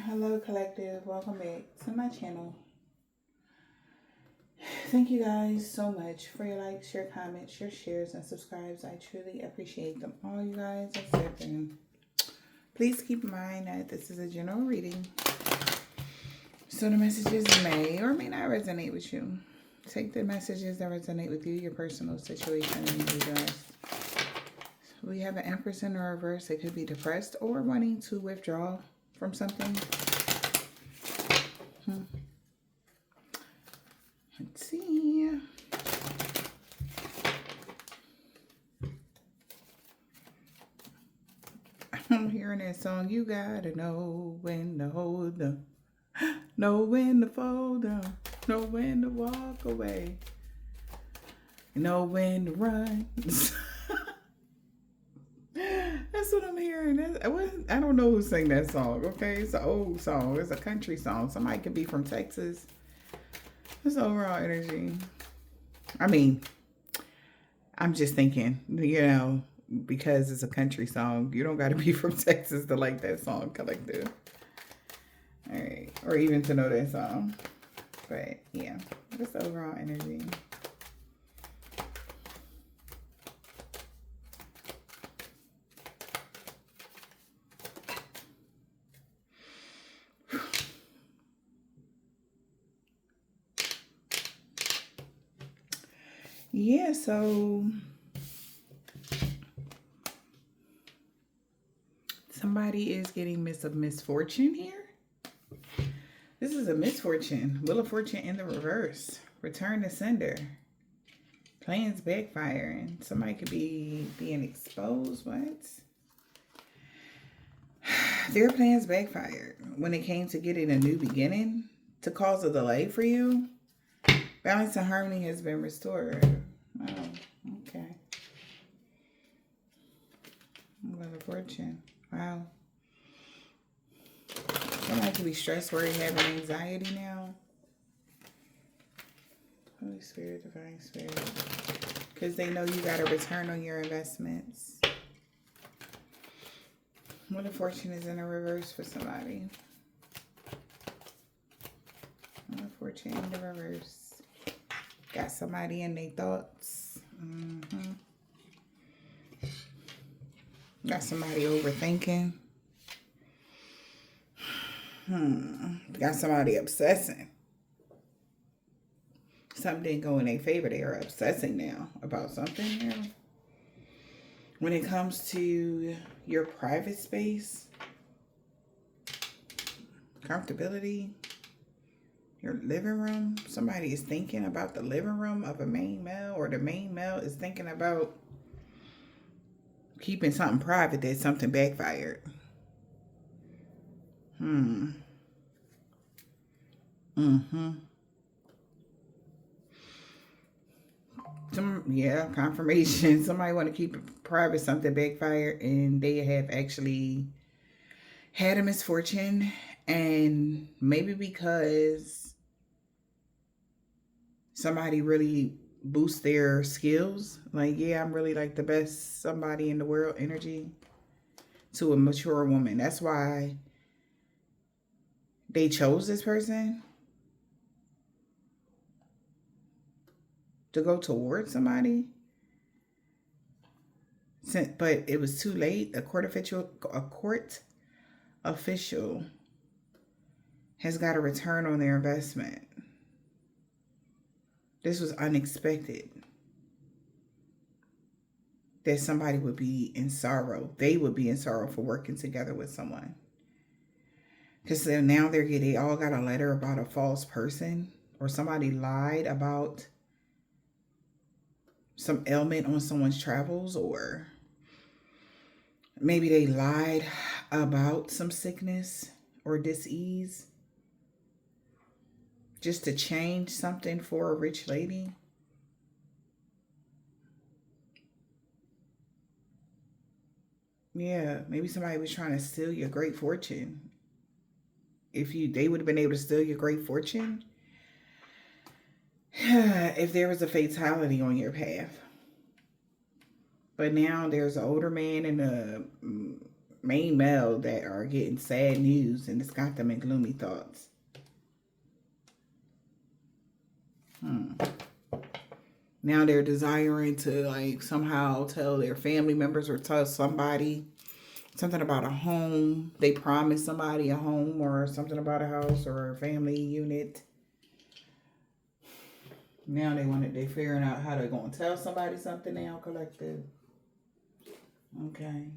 Hello, collective. Welcome back to my channel. Thank you guys so much for your likes, your comments, your shares, and subscribes. I truly appreciate them all, you guys. And please keep in mind that this is a general reading, so the messages may or may not resonate with you. Take the messages that resonate with you, your personal situation, and leave the rest. We have an Empress in the reverse. It could be depressed or wanting to withdraw from something. Let's see. I'm hearing that song. You gotta know when to hold them, know when to fold them, know when to walk away, know when to run. That's what I'm hearing. I don't know who sang that song, okay? It's an old song. It's a country song. Somebody could be from Texas. It's overall energy. I mean, I'm just thinking, because it's a country song, you don't got to be from Texas to like that song, collective. All right. Or even to know that song. But, yeah. Just overall energy. Yeah, so somebody is getting misfortune here. This is a misfortune. Wheel of Fortune in the reverse. Return to sender. Plans backfiring. Somebody could be being exposed. What? Their plans backfired when it came to getting a new beginning to cause a delay for you. Balance and harmony has been restored. Oh, okay. Wheel of Fortune. Wow. Somebody could be stressed, worried, having anxiety now. Holy Spirit, Divine Spirit. Because they know you got a return on your investments. Wheel of Fortune is in a reverse for somebody. Wheel of Fortune in the reverse. Got somebody in their thoughts. Got somebody overthinking. Got somebody obsessing. Something didn't go in their favor. They are obsessing now about something. When it comes to your private space, comfortability, your living room, somebody is thinking about the living room of a main male, or the main male is thinking about keeping something private that something backfired. Confirmation. Somebody want to keep it private, something backfired, and they have actually had a misfortune, and maybe because somebody really boosts their skills, like, yeah, I'm really like the best somebody in the world energy to a mature woman. That's why they chose this person to go towards somebody. But it was too late. A court official has got a return on their investment. This was unexpected. That somebody would be in sorrow. They would be in sorrow for working together with someone. Because now they all got a letter about a false person, or somebody lied about some ailment on someone's travels, or maybe they lied about some sickness or disease just to change something for a rich lady. Yeah, maybe somebody was trying to steal your great fortune. They would have been able to steal your great fortune if there was a fatality on your path. But now there's an older man and main male that are getting sad news, and it's got them in gloomy thoughts. Now they're desiring to like somehow tell their family members or tell somebody something about a home. They promised somebody a home or something about a house or a family unit. Now they're figuring out how they're going to tell somebody something now, collective. Okay.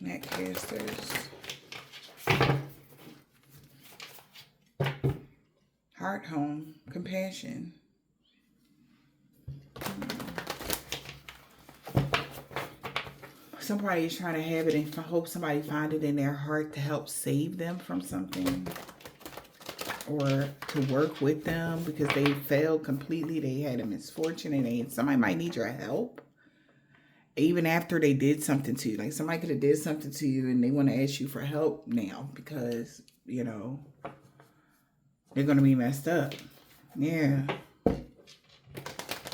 Neck casters. Heart home. Compassion. Somebody is trying to have it and hope somebody find it in their heart to help save them from something. Or to work with them because they failed completely. They had a misfortune and somebody might need your help. Even after they did something to you. Like somebody could have did something to you and they want to ask you for help now because, you know, they're going to be messed up. Yeah.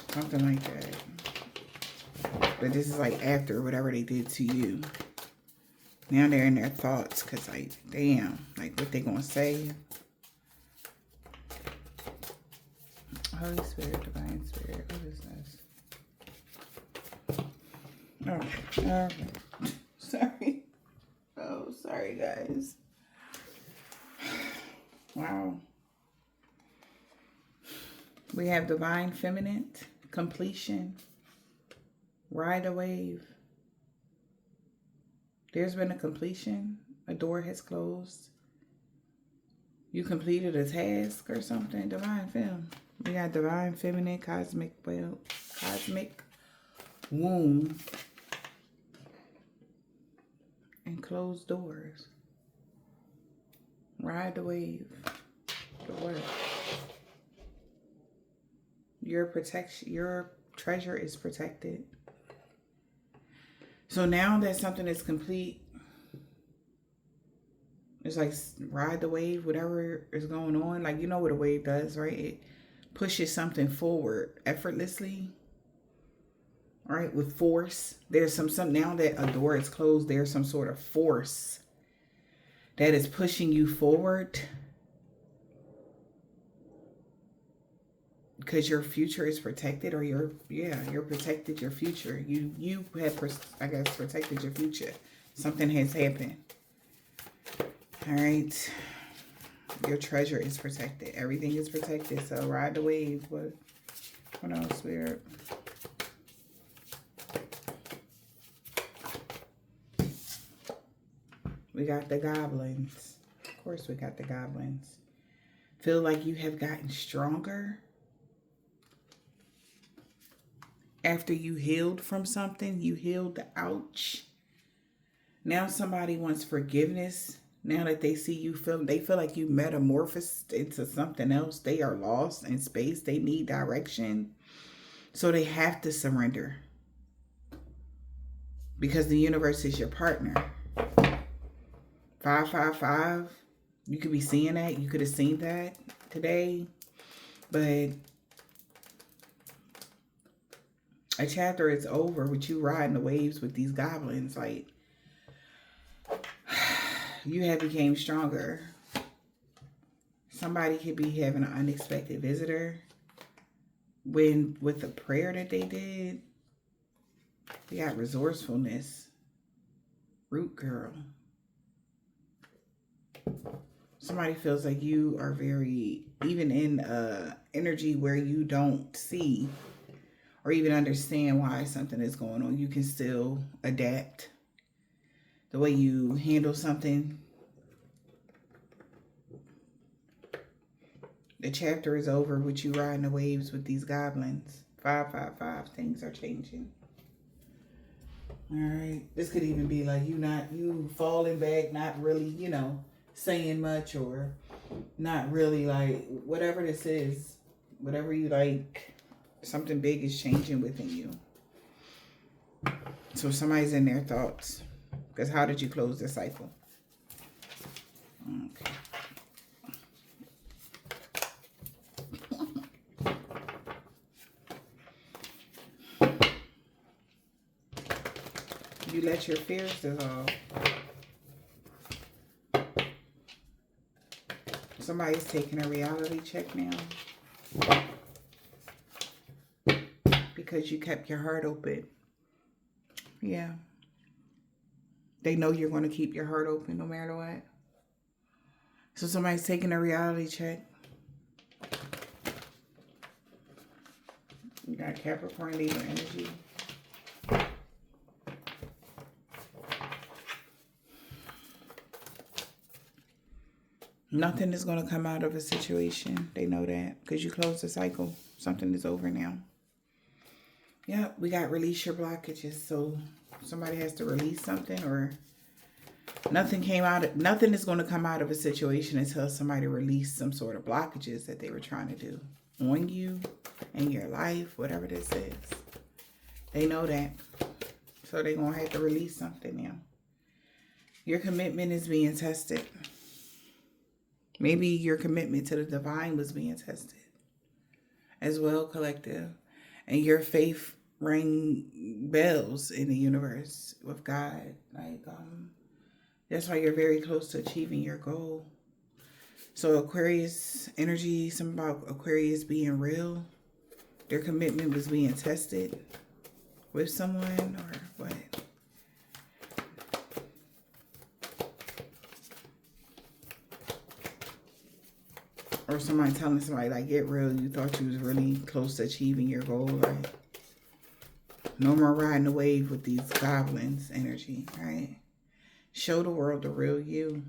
Something like that. But this is like after whatever they did to you. Now they're in their thoughts because like, damn, like what they going to say? Holy Spirit, Divine Spirit, what is this? Oh, okay. Sorry. Oh, sorry, guys. Wow. We have Divine Feminine, completion, ride a wave. There's been a completion. A door has closed. You completed a task or something. Divine Femme. We got Divine Feminine, cosmic womb, and closed doors. Ride the wave. The what? Your treasure is protected. So now that something is complete, it's like ride the wave, whatever is going on. Like, you know what a wave does, right? It pushes something forward effortlessly, right? With force. There's some now that a door is closed, there's some sort of force that is pushing you forward because your future is protected, or you're protected your future. You have, I guess, protected your future. Something has happened. All right. Your treasure is protected. Everything is protected. So ride the wave. What else, Spirit? We got the goblins. Of course we got the goblins. Feel like you have gotten stronger after you healed from something. You healed the ouch. Now somebody wants forgiveness. Now that they see you, they feel like you metamorphosed into something else. They are lost in space. They need direction. So they have to surrender. Because the universe is your partner. 555. You could be seeing that. You could have seen that today. But a chapter is over with you riding the waves with these goblins. Like, you have became stronger. Somebody could be having an unexpected visitor. With the prayer that they did, they got resourcefulness. Root girl. Somebody feels like you are very, even in energy where you don't see or even understand why something is going on, you can still adapt. The way you handle something. The chapter is over with you riding the waves with these goblins. 555. Things are changing. All right. This could even be like you falling back, not really, saying much, or not really like whatever this is. Whatever you like, something big is changing within you. So somebody's in their thoughts. Because how did you close the cycle? Okay. You let your fears dissolve. Somebody's taking a reality check now. Because you kept your heart open. Yeah. They know you're going to keep your heart open no matter what. So somebody's taking a reality check. You got Capricorn, Libra energy. Nothing is going to come out of a situation. They know that because you closed the cycle. Something is over now. Yeah, we got release your blockages. So somebody has to release something, or nothing is going to come out of a situation until somebody released some sort of blockages that they were trying to do on you, in your life, whatever this is. They know that. So they're going to have to release something now. Your commitment is being tested. Maybe your commitment to the divine was being tested as well, collective. And your faith rang bells in the universe with God. That's why you're very close to achieving your goal. So Aquarius energy, something about Aquarius being real. Their commitment was being tested with someone, or what? Or somebody telling somebody, like, get real. You thought you was really close to achieving your goal, right? No more riding the wave with these goblins energy, right? Show the world the real you.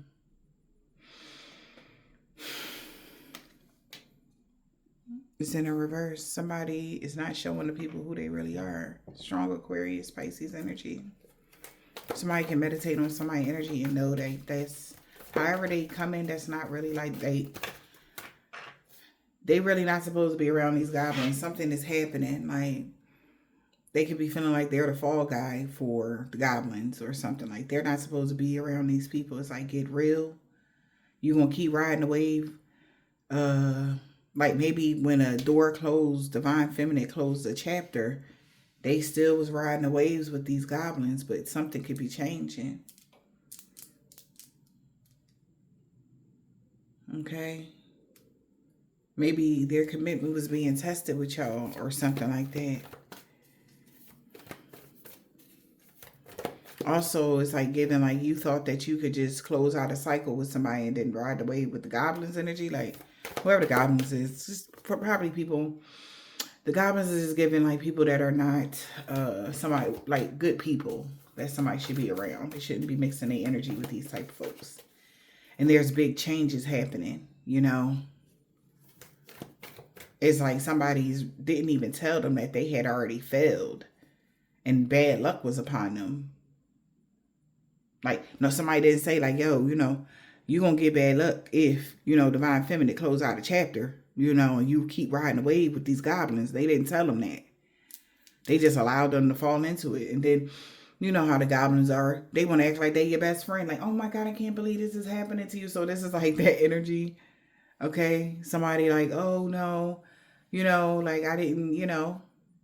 It's in a reverse. Somebody is not showing the people who they really are. Strong Aquarius, Pisces energy. Somebody can meditate on somebody's energy and know that that's, however they come in, that's not really like they really not supposed to be around these goblins. Something is happening. Like, they could be feeling like they're the fall guy for the goblins or something. Like, they're not supposed to be around these people. It's like, get real. You're going to keep riding the wave. Like, maybe when a door closed, Divine Feminine closed a chapter, they still was riding the waves with these goblins, but something could be changing. Okay. Maybe their commitment was being tested with y'all or something like that. Also, it's like giving, like, you thought that you could just close out a cycle with somebody and then ride the wave with the goblins energy. Like, whoever the goblins is, just probably people. The goblins is giving, like, people that are not somebody, like, good people that somebody should be around. They shouldn't be mixing their energy with these type of folks. And there's big changes happening, you know. It's like somebody didn't even tell them that they had already failed and bad luck was upon them. Like, no, somebody didn't say, like, yo, you know, you're going to get bad luck if, you know, Divine Feminine close out a chapter, you know, and you keep riding the wave with these goblins. They didn't tell them that. They just allowed them to fall into it. And then, you know how the goblins are. They want to act like they're your best friend. Like, oh my God, I can't believe this is happening to you. So this is like that energy. Okay. Somebody like, oh no, you know, like, I didn't, you know,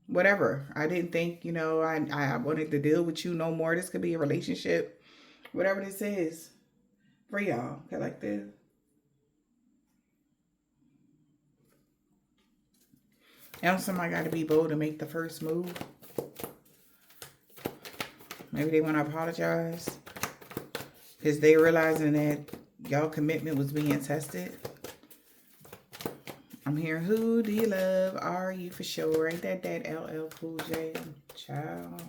whatever. I didn't think, you know, I wanted to deal with you no more. This could be a relationship. Whatever this is for y'all. Okay, like this. Now somebody got to be bold to make the first move. Maybe they want to apologize because they realizing that y'all commitment was being tested. I'm hearing, who do you love? Are you for sure? Ain't that LL Cool J? Child.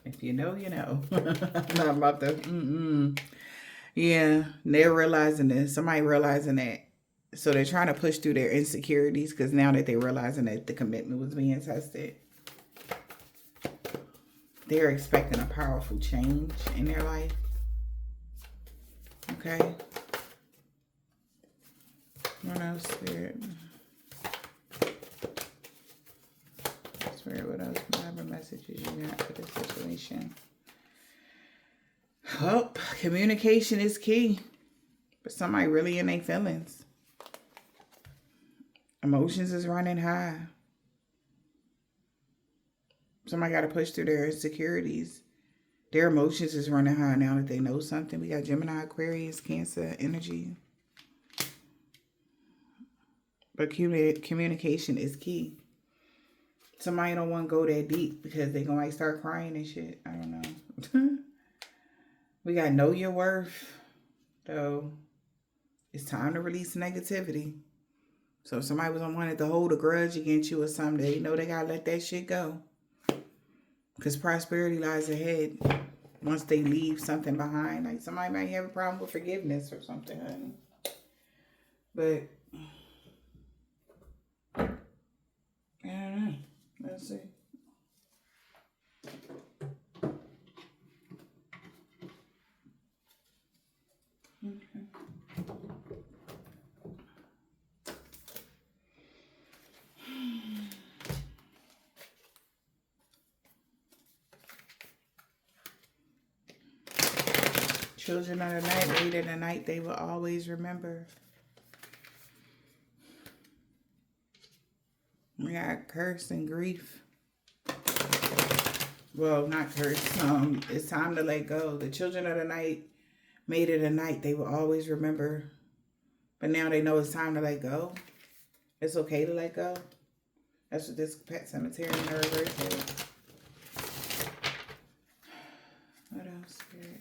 If you know, you know. I'm not about to, Yeah, they're realizing this. Somebody realizing that. So they're trying to push through their insecurities because now that they're realizing that the commitment was being tested, they're expecting a powerful change in their life. Okay. What else, Spirit? Spirit, what else? Whatever messages you got for this situation. Oh, communication is key. But somebody really in their feelings. Emotions is running high. Somebody got to push through their insecurities. Their emotions is running high now that they know something. We got Gemini, Aquarius, Cancer energy. But communication is key. Somebody don't want to go that deep because they going to like start crying and shit. I don't know. We got know your worth. So it's time to release negativity. So if somebody was wanted to hold a grudge against you or something, they know they got to let that shit go. Because prosperity lies ahead once they leave something behind. Like somebody might have a problem with forgiveness or something, honey. But I don't know. Let's see. Okay. Children of the night, late in the night, they will always remember. We got curse and grief. Well, not curse. It's time to let go. The children of the night made it a night they will always remember. But now they know it's time to let go. It's okay to let go. That's what this pet cemetery in the reverse is. What else, Spirit?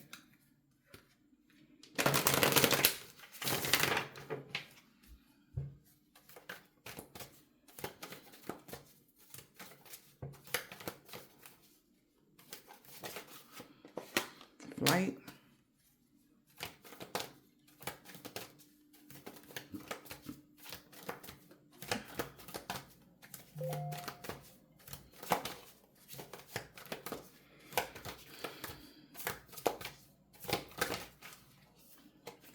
Flight.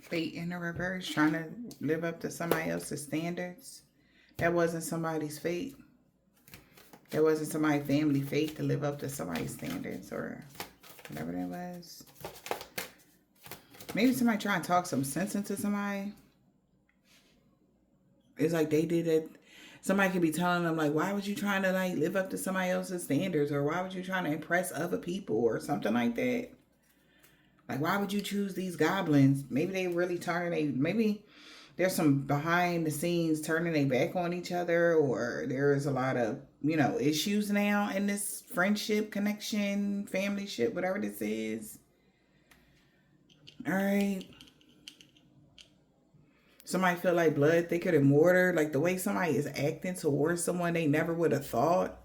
Fate in the reverse, trying to live up to somebody else's standards. That wasn't somebody's fate. That wasn't somebody's family fate to live up to somebody's standards or whatever that was. Maybe somebody trying to talk some sense into somebody. It's like they did it. Somebody could be telling them, like, why would you trying to, like, live up to somebody else's standards? Or why would you trying to impress other people or something like that? Like, why would you choose these goblins? Maybe they really maybe there's some behind the scenes turning their back on each other, or there's a lot of, issues now in this friendship, connection, family ship, whatever this is. All right. Somebody feel like blood thicker than water. Like the way somebody is acting towards someone they never would have thought.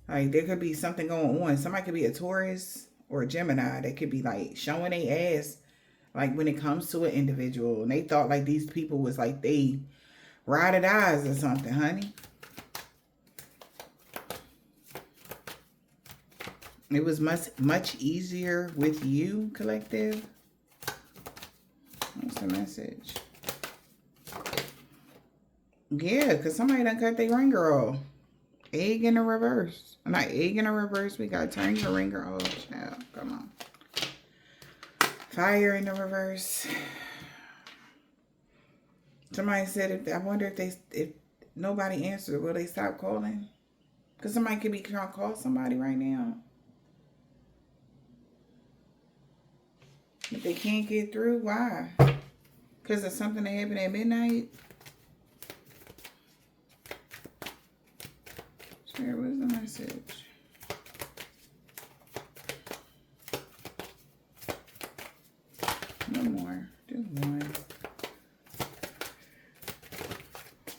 Like there could be something going on. Somebody could be a Taurus or a Gemini. They could be like showing their ass. Like when it comes to an individual. And they thought like these people was like they ride or dies or something, honey. It was much easier with you, collective. What's the message? Yeah, because somebody done cut their ringer off. Egg in the reverse. Not egg in the reverse. We got turn your ringer off. Child, come on. Fire in the reverse. Somebody said, I wonder if nobody answered, will they stop calling? Because somebody could be trying to call somebody right now. If they can't get through, why? Because of something that happened at midnight? Where was the message? One more. Do one.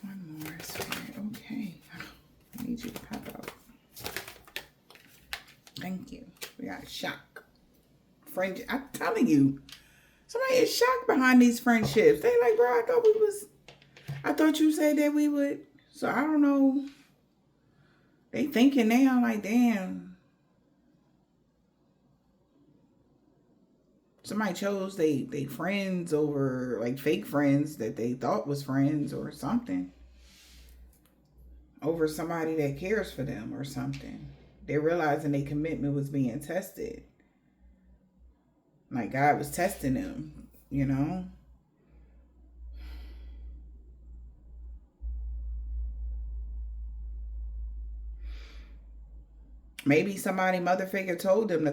One more, Spirit. Okay. I need you to pop out. Thank you. We got shock. Friend, I'm telling you. Somebody is shocked behind these friendships. They like, bro, I thought you said that we would. So I don't know. They thinking now like, damn. Somebody chose they friends over like fake friends that they thought was friends or something. Over somebody that cares for them or something. They're realizing their commitment was being tested. Like God was testing them, you know. Maybe somebody mother figure told them to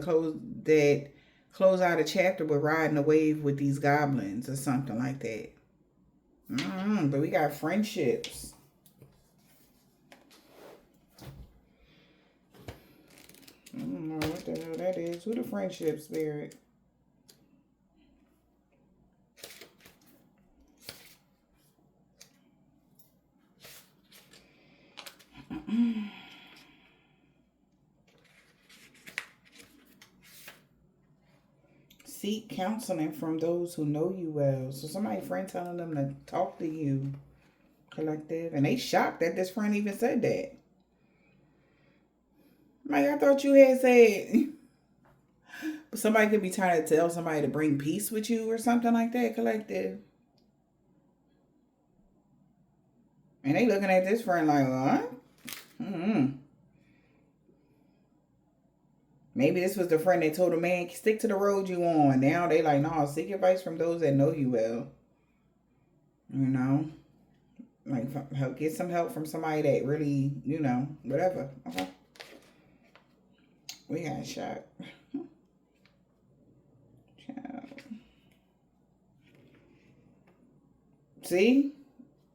close out a chapter with riding a wave with these goblins or something like that. But we got friendships. I don't know what the hell that is. Who the friendship spirit? Seek counseling from those who know you well. So somebody friend telling them to talk to you, collective. And they shocked that this friend even said that. Like, I thought you had said somebody could be trying to tell somebody to bring peace with you or something like that, collective. And they looking at this friend like, what? Maybe this was the friend that told a man, stick to the road you on. Now they like, no, seek advice from those that know you well. You know? Like, help, get some help from somebody that really, you know, whatever. Okay. We got shot. See?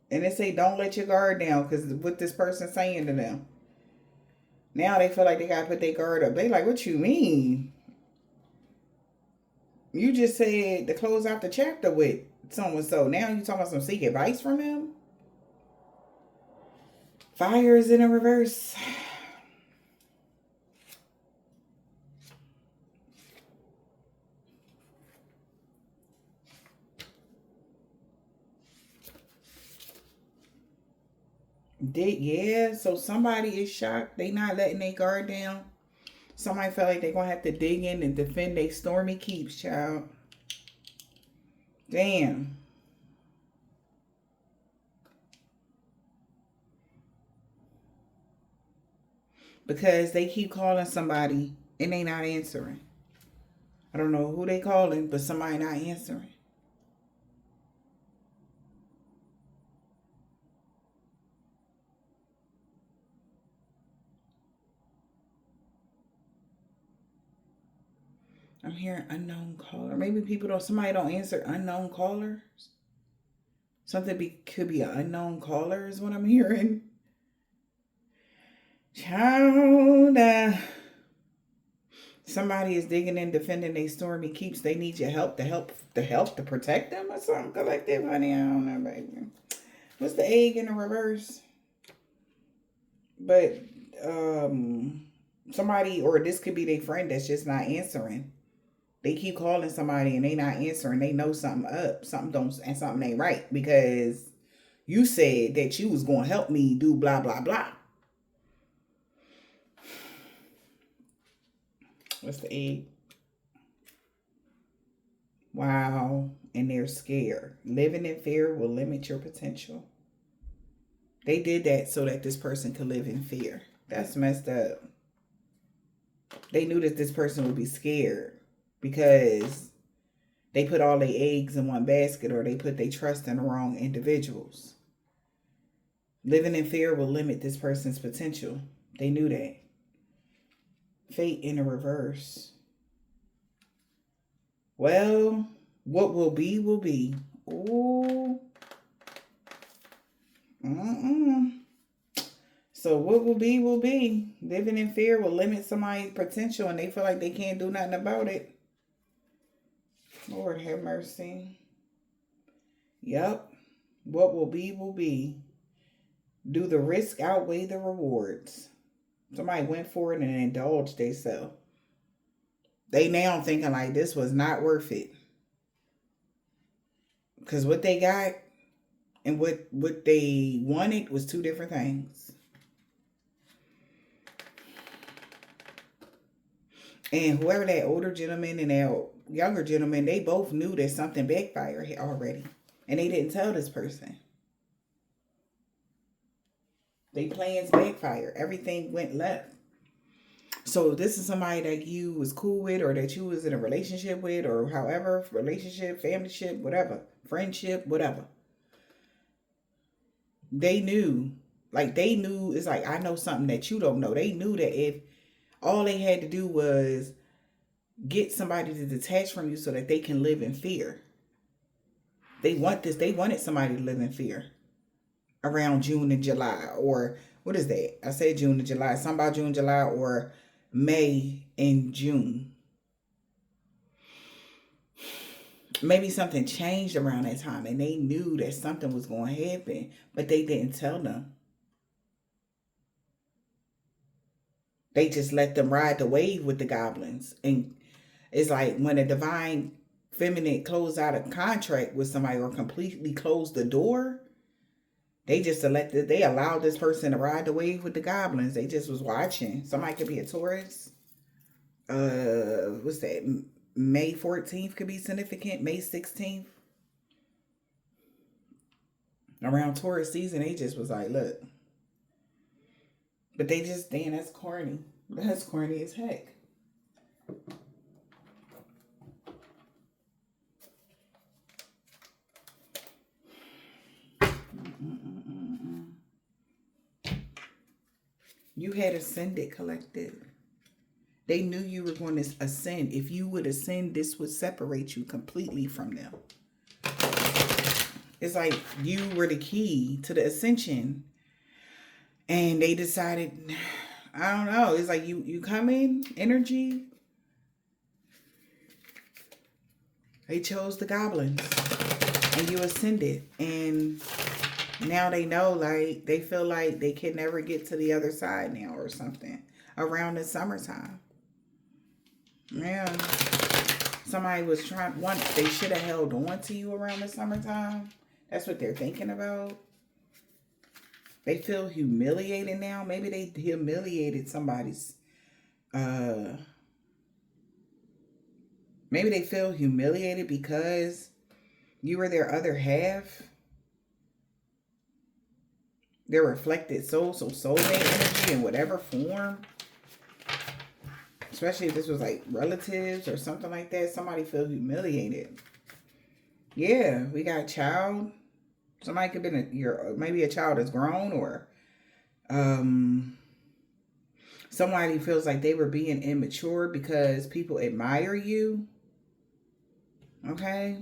And they say, don't let your guard down, because what this person saying to them. Now they feel like they got to put their guard up. They like, what you mean? You just said to close out the chapter with so-and-so. Now you talking about some seek advice from him? Fire is in a reverse. Yeah, so somebody is shocked. They not letting their guard down. Somebody felt like they're going to have to dig in and defend their stormy keeps, child. Damn. Because they keep calling somebody and they not answering. I don't know who they calling, but somebody not answering. I'm hearing unknown caller. Maybe somebody don't answer unknown callers. Could be an unknown caller is what I'm hearing. Child, somebody is digging in, defending their stormy keeps. They need your help to protect them or something, collective, honey. I don't know, baby. What's the egg in the reverse? But somebody, or this could be their friend that's just not answering. They keep calling somebody and they not answering. They know something up, something ain't right, because you said that you was going to help me do blah blah blah. What's the egg? Wow, and they're scared. Living in fear will limit your potential. They did that so that this person could live in fear. That's messed up. They knew that this person would be scared because they put all their eggs in one basket, or they put their trust in the wrong individuals. Living in fear will limit this person's potential. They knew that. Fate in the reverse. Well, what will be, will be. Ooh. So what will be, will be. Living in fear will limit somebody's potential and they feel like they can't do nothing about it. Lord have mercy. Yep. What will be, will be. Do the risk outweigh the rewards? Somebody went for it and indulged themselves. They now thinking like this was not worth it. Because what they got and what they wanted was two different things. And whoever that older gentleman and that younger gentleman, they both knew that something backfired already. And they didn't tell this person. They plans backfire. Everything went left. So this is somebody that you was cool with, or that you was in a relationship with, or however, relationship, familyship, whatever, friendship, whatever. They knew, it's like, I know something that you don't know. They knew that if All they had to do was get somebody to detach from you so that they can live in fear. They wanted somebody to live in fear around June and July. Or what is that? I said June and July. Something about June, July, or May and June. Maybe something changed around that time and they knew that something was going to happen, but they didn't tell them. They just let them ride the wave with the goblins. And it's like when a divine feminine closed out a contract with somebody or completely closed the door, they just they allowed this person to ride the wave with the goblins. They just was watching. Somebody could be a Taurus. What's that? May 14th could be significant. May 16th. Around Taurus season, they just was like, look. But they just, damn, that's corny. That's corny as heck. You had ascended, collective. They knew you were going to ascend. If you would ascend, this would separate you completely from them. It's like you were the key to the ascension. And they decided, I don't know. It's like you come in, energy. They chose the goblins. And you ascended. And now they know, like, they feel like they can never get to the other side now or something. Around the summertime. Yeah. Somebody was trying, they should have held on to you around the summertime. That's what they're thinking about. They feel humiliated now. Maybe they humiliated somebody's, maybe they feel humiliated because you were their other half. Their reflected soul, so soulmate energy in whatever form. Especially if this was like relatives or something like that. Somebody feel humiliated. Yeah, we got a child. Somebody could have been maybe a child is grown, or somebody feels like they were being immature because people admire you. Okay.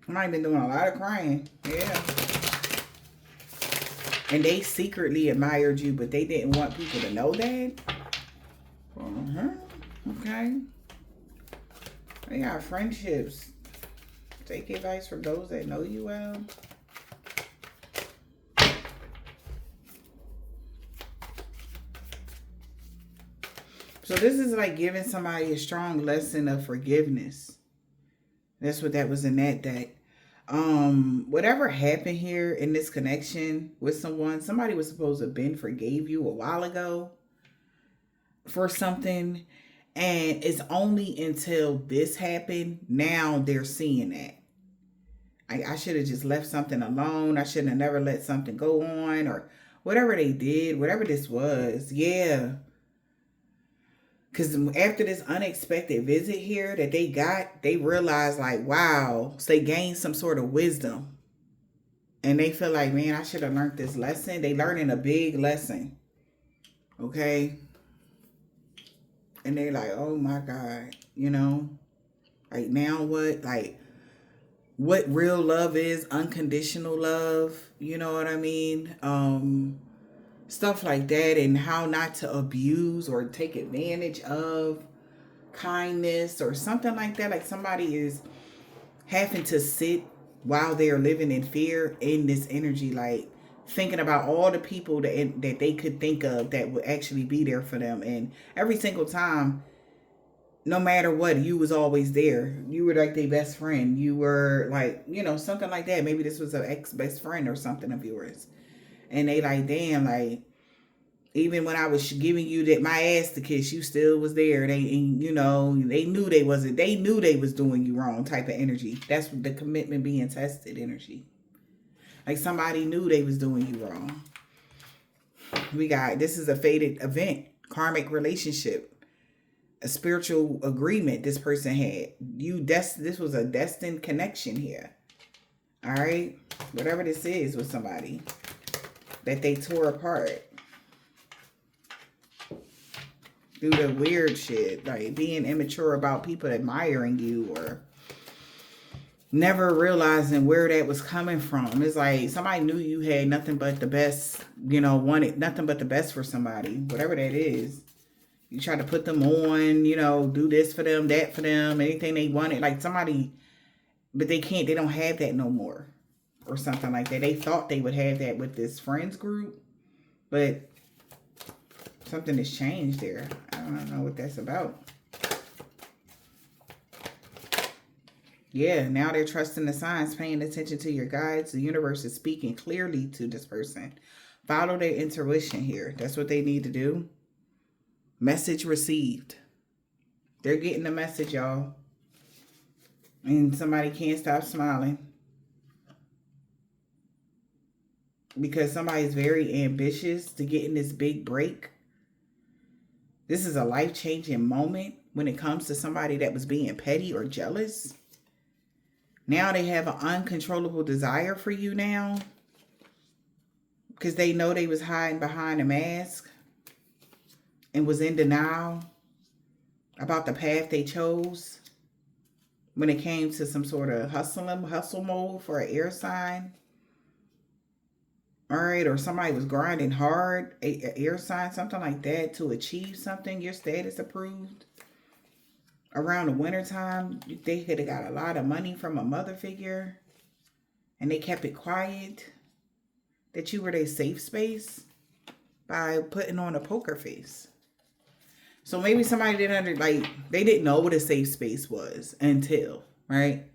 Somebody been doing a lot of crying. Yeah. And they secretly admired you, but they didn't want people to know that. Okay. They got friendships. Take advice from those that know you well. So this is like giving somebody a strong lesson of forgiveness. That's what that was in that deck. Whatever happened here in this connection with someone, somebody was supposed to have been forgave you a while ago for something. And it's only until this happened, now they're seeing that. I should have just left something alone. I shouldn't have never let something go on, or whatever they did, whatever this was. Yeah. Because after this unexpected visit here that they got, they realized like, wow. So they gained some sort of wisdom. And they feel like, man, I should have learned this lesson. They learning a big lesson. Okay. And they're like, oh my God, you know, like now what? Like what real love is, unconditional love. You know what I mean? Stuff like that, and how not to abuse or take advantage of kindness or something like that. Like somebody is having to sit while they're living in fear in this energy, like thinking about all the people that they could think of that would actually be there for them. And every single time, no matter what, you was always there. You were like their best friend. You were like, you know, something like that. Maybe this was an ex-best friend or something of yours. And they like, damn, like, even when I was giving you that my ass to kiss, you still was there. They, you know, they knew they knew they was doing you wrong type of energy. That's the commitment being tested energy. Like somebody knew they was doing you wrong. This is a fated event, karmic relationship, a spiritual agreement this person had. This was a destined connection here. All right? Whatever this is with somebody that they tore apart. Do the weird shit, like being immature about people admiring you or never realizing where that was coming from. It's like somebody knew you had nothing but the best, wanted nothing but the best for somebody, whatever that is. You try to put them on, do this for them, that for them, anything they wanted. Like somebody, but they don't have that no more or something like that. They thought they would have that with this friends group, but something has changed there. I don't know what that's about. Yeah, now they're trusting the signs, paying attention to your guides. The universe is speaking clearly to this person. Follow their intuition here. That's what they need to do. Message received. They're getting the message, y'all. And somebody can't stop smiling. Because somebody's very ambitious to get in this big break. This is a life-changing moment when it comes to somebody that was being petty or jealous. Now they have an uncontrollable desire for you now. Because they know they was hiding behind a mask. And was in denial about the path they chose. When it came to some sort of hustle mode for an air sign. All right, or somebody was grinding hard, an air sign, something like that, to achieve something, your status approved. Around the wintertime, they could have got a lot of money from a mother figure. And they kept it quiet. That you were their safe space by putting on a poker face. So maybe somebody didn't they didn't know what a safe space was until, right?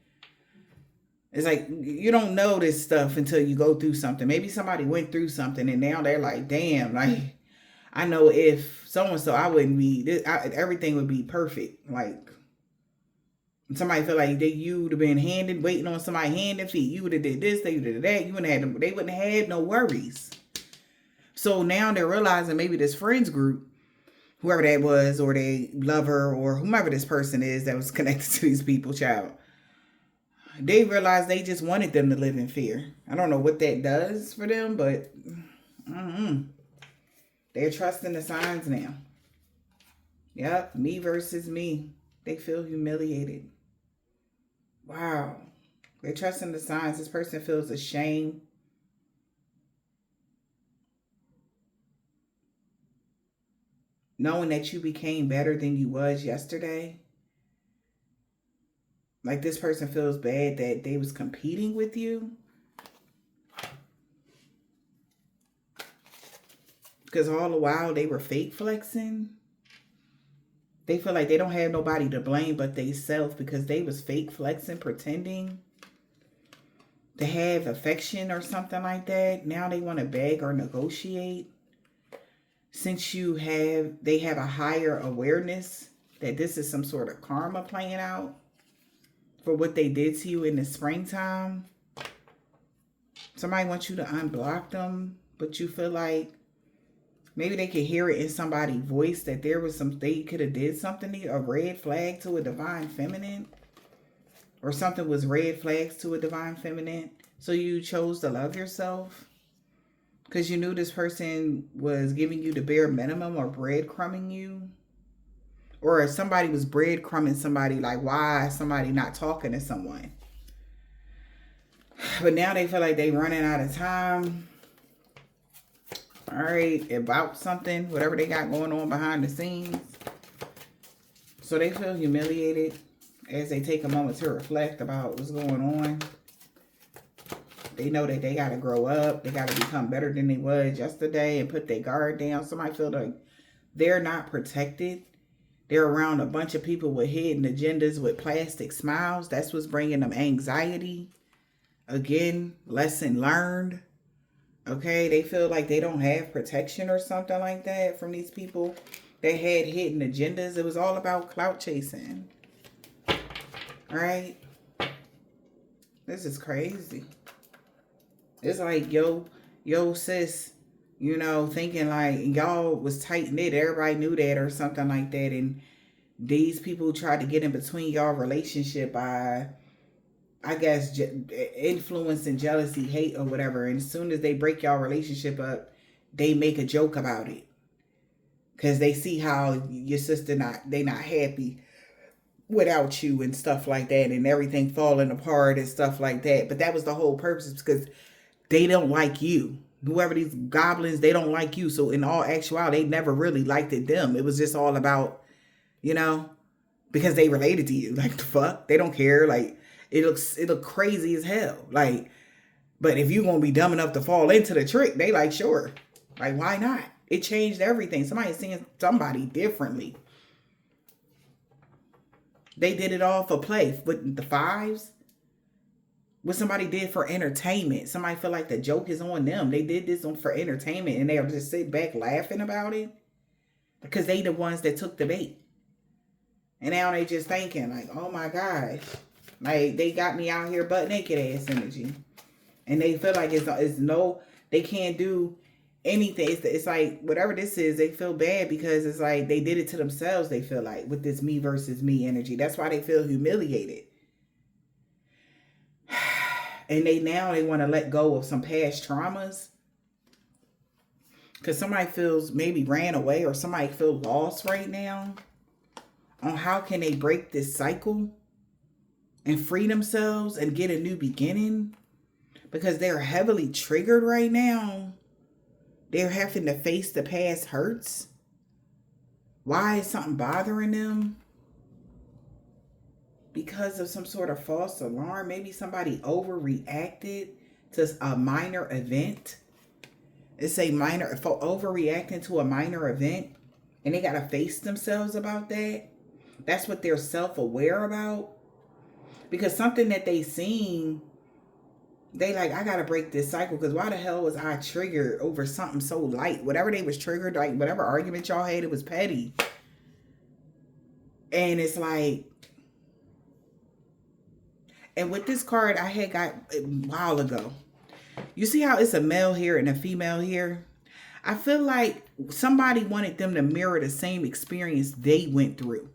It's like, you don't know this stuff until you go through something. Maybe somebody went through something and now they're like, damn, like, I know if so-and-so, I wouldn't be, everything would be perfect. Like, somebody feel like you would have been waiting on somebody hand and feet. You would have did this, they would have did that. They wouldn't have had no worries. So now they're realizing maybe this friends group, whoever that was, or they lover, or whomever this person is that was connected to these people, child. They realized they just wanted them to live in fear. I don't know what that does for them, but they're trusting the signs now. Yep, me versus me. They feel humiliated. Wow. They're trusting the signs. This person feels ashamed. Knowing that you became better than you was yesterday. Like this person feels bad that they was competing with you. Because all the while they were fake flexing. They feel like they don't have nobody to blame but they self because they was fake flexing, pretending to have affection or something like that. Now they want to beg or negotiate. Since they have a higher awareness that this is some sort of karma playing out for what they did to you in the springtime. Somebody wants you to unblock them, but you feel like maybe they could hear it in somebody's voice that there was they could have did something, a red flag to a divine feminine, or something was red flags to a divine feminine. So you chose to love yourself because you knew this person was giving you the bare minimum or breadcrumbing you. Or if somebody was breadcrumbing somebody, like why is somebody not talking to someone? But now they feel like they running out of time. All right, about something, whatever they got going on behind the scenes. So they feel humiliated as they take a moment to reflect about what's going on. They know that they got to grow up. They got to become better than they was yesterday and put their guard down. Somebody feel like they're not protected. They're around a bunch of people with hidden agendas with plastic smiles. That's what's bringing them anxiety. Again, lesson learned. Okay, they feel like they don't have protection or something like that from these people that had hidden agendas. It was all about clout chasing. All right? This is crazy. It's like, yo, sis, thinking like y'all was tight-knit. Everybody knew that or something like that. And these people tried to get in between y'all relationship by I guess, influence and jealousy, hate or whatever. And as soon as they break y'all relationship up, they make a joke about it. Because they see how your sister they not happy without you and stuff like that, and everything falling apart and stuff like that. But that was the whole purpose, because they don't like you. Whoever these goblins, they don't like you. So in all actuality, they never really liked it them. It was just all about, you know, because they related to you. Like, the fuck? They don't care. Like, it look crazy as hell. Like, but if you gonna be dumb enough to fall into the trick, they like, sure. Like, why not? It changed everything. Somebody's seeing somebody differently. They did it all for play. With the fives, what somebody did for entertainment. Somebody feel like the joke is on them. They did this for entertainment, and they'll just sit back laughing about it because they the ones that took the bait. And now they just thinking like, oh my gosh, like they got me out here butt naked ass energy. And they feel like it's no, they can't do anything. It's like whatever this is, they feel bad because it's like they did it to themselves. They feel like with this me versus me energy. That's why they feel humiliated. And they want to let go of some past traumas. Because somebody feels maybe ran away, or somebody feels lost right now on how can they break this cycle and free themselves and get a new beginning. Because they're heavily triggered right now. They're having to face the past hurts. Why is something bothering them? Because of some sort of false alarm. Maybe somebody overreacted to a minor event. It's a minor, overreacting to a minor event. And they got to face themselves about that. That's what they're self-aware about. Because something that they seen, they like, I got to break this cycle. Because why the hell was I triggered over something so light? Whatever they was triggered, like whatever argument y'all had, it was petty. And it's like, and with this card I had got a while ago, you see how it's a male here and a female here? I feel like somebody wanted them to mirror the same experience they went through.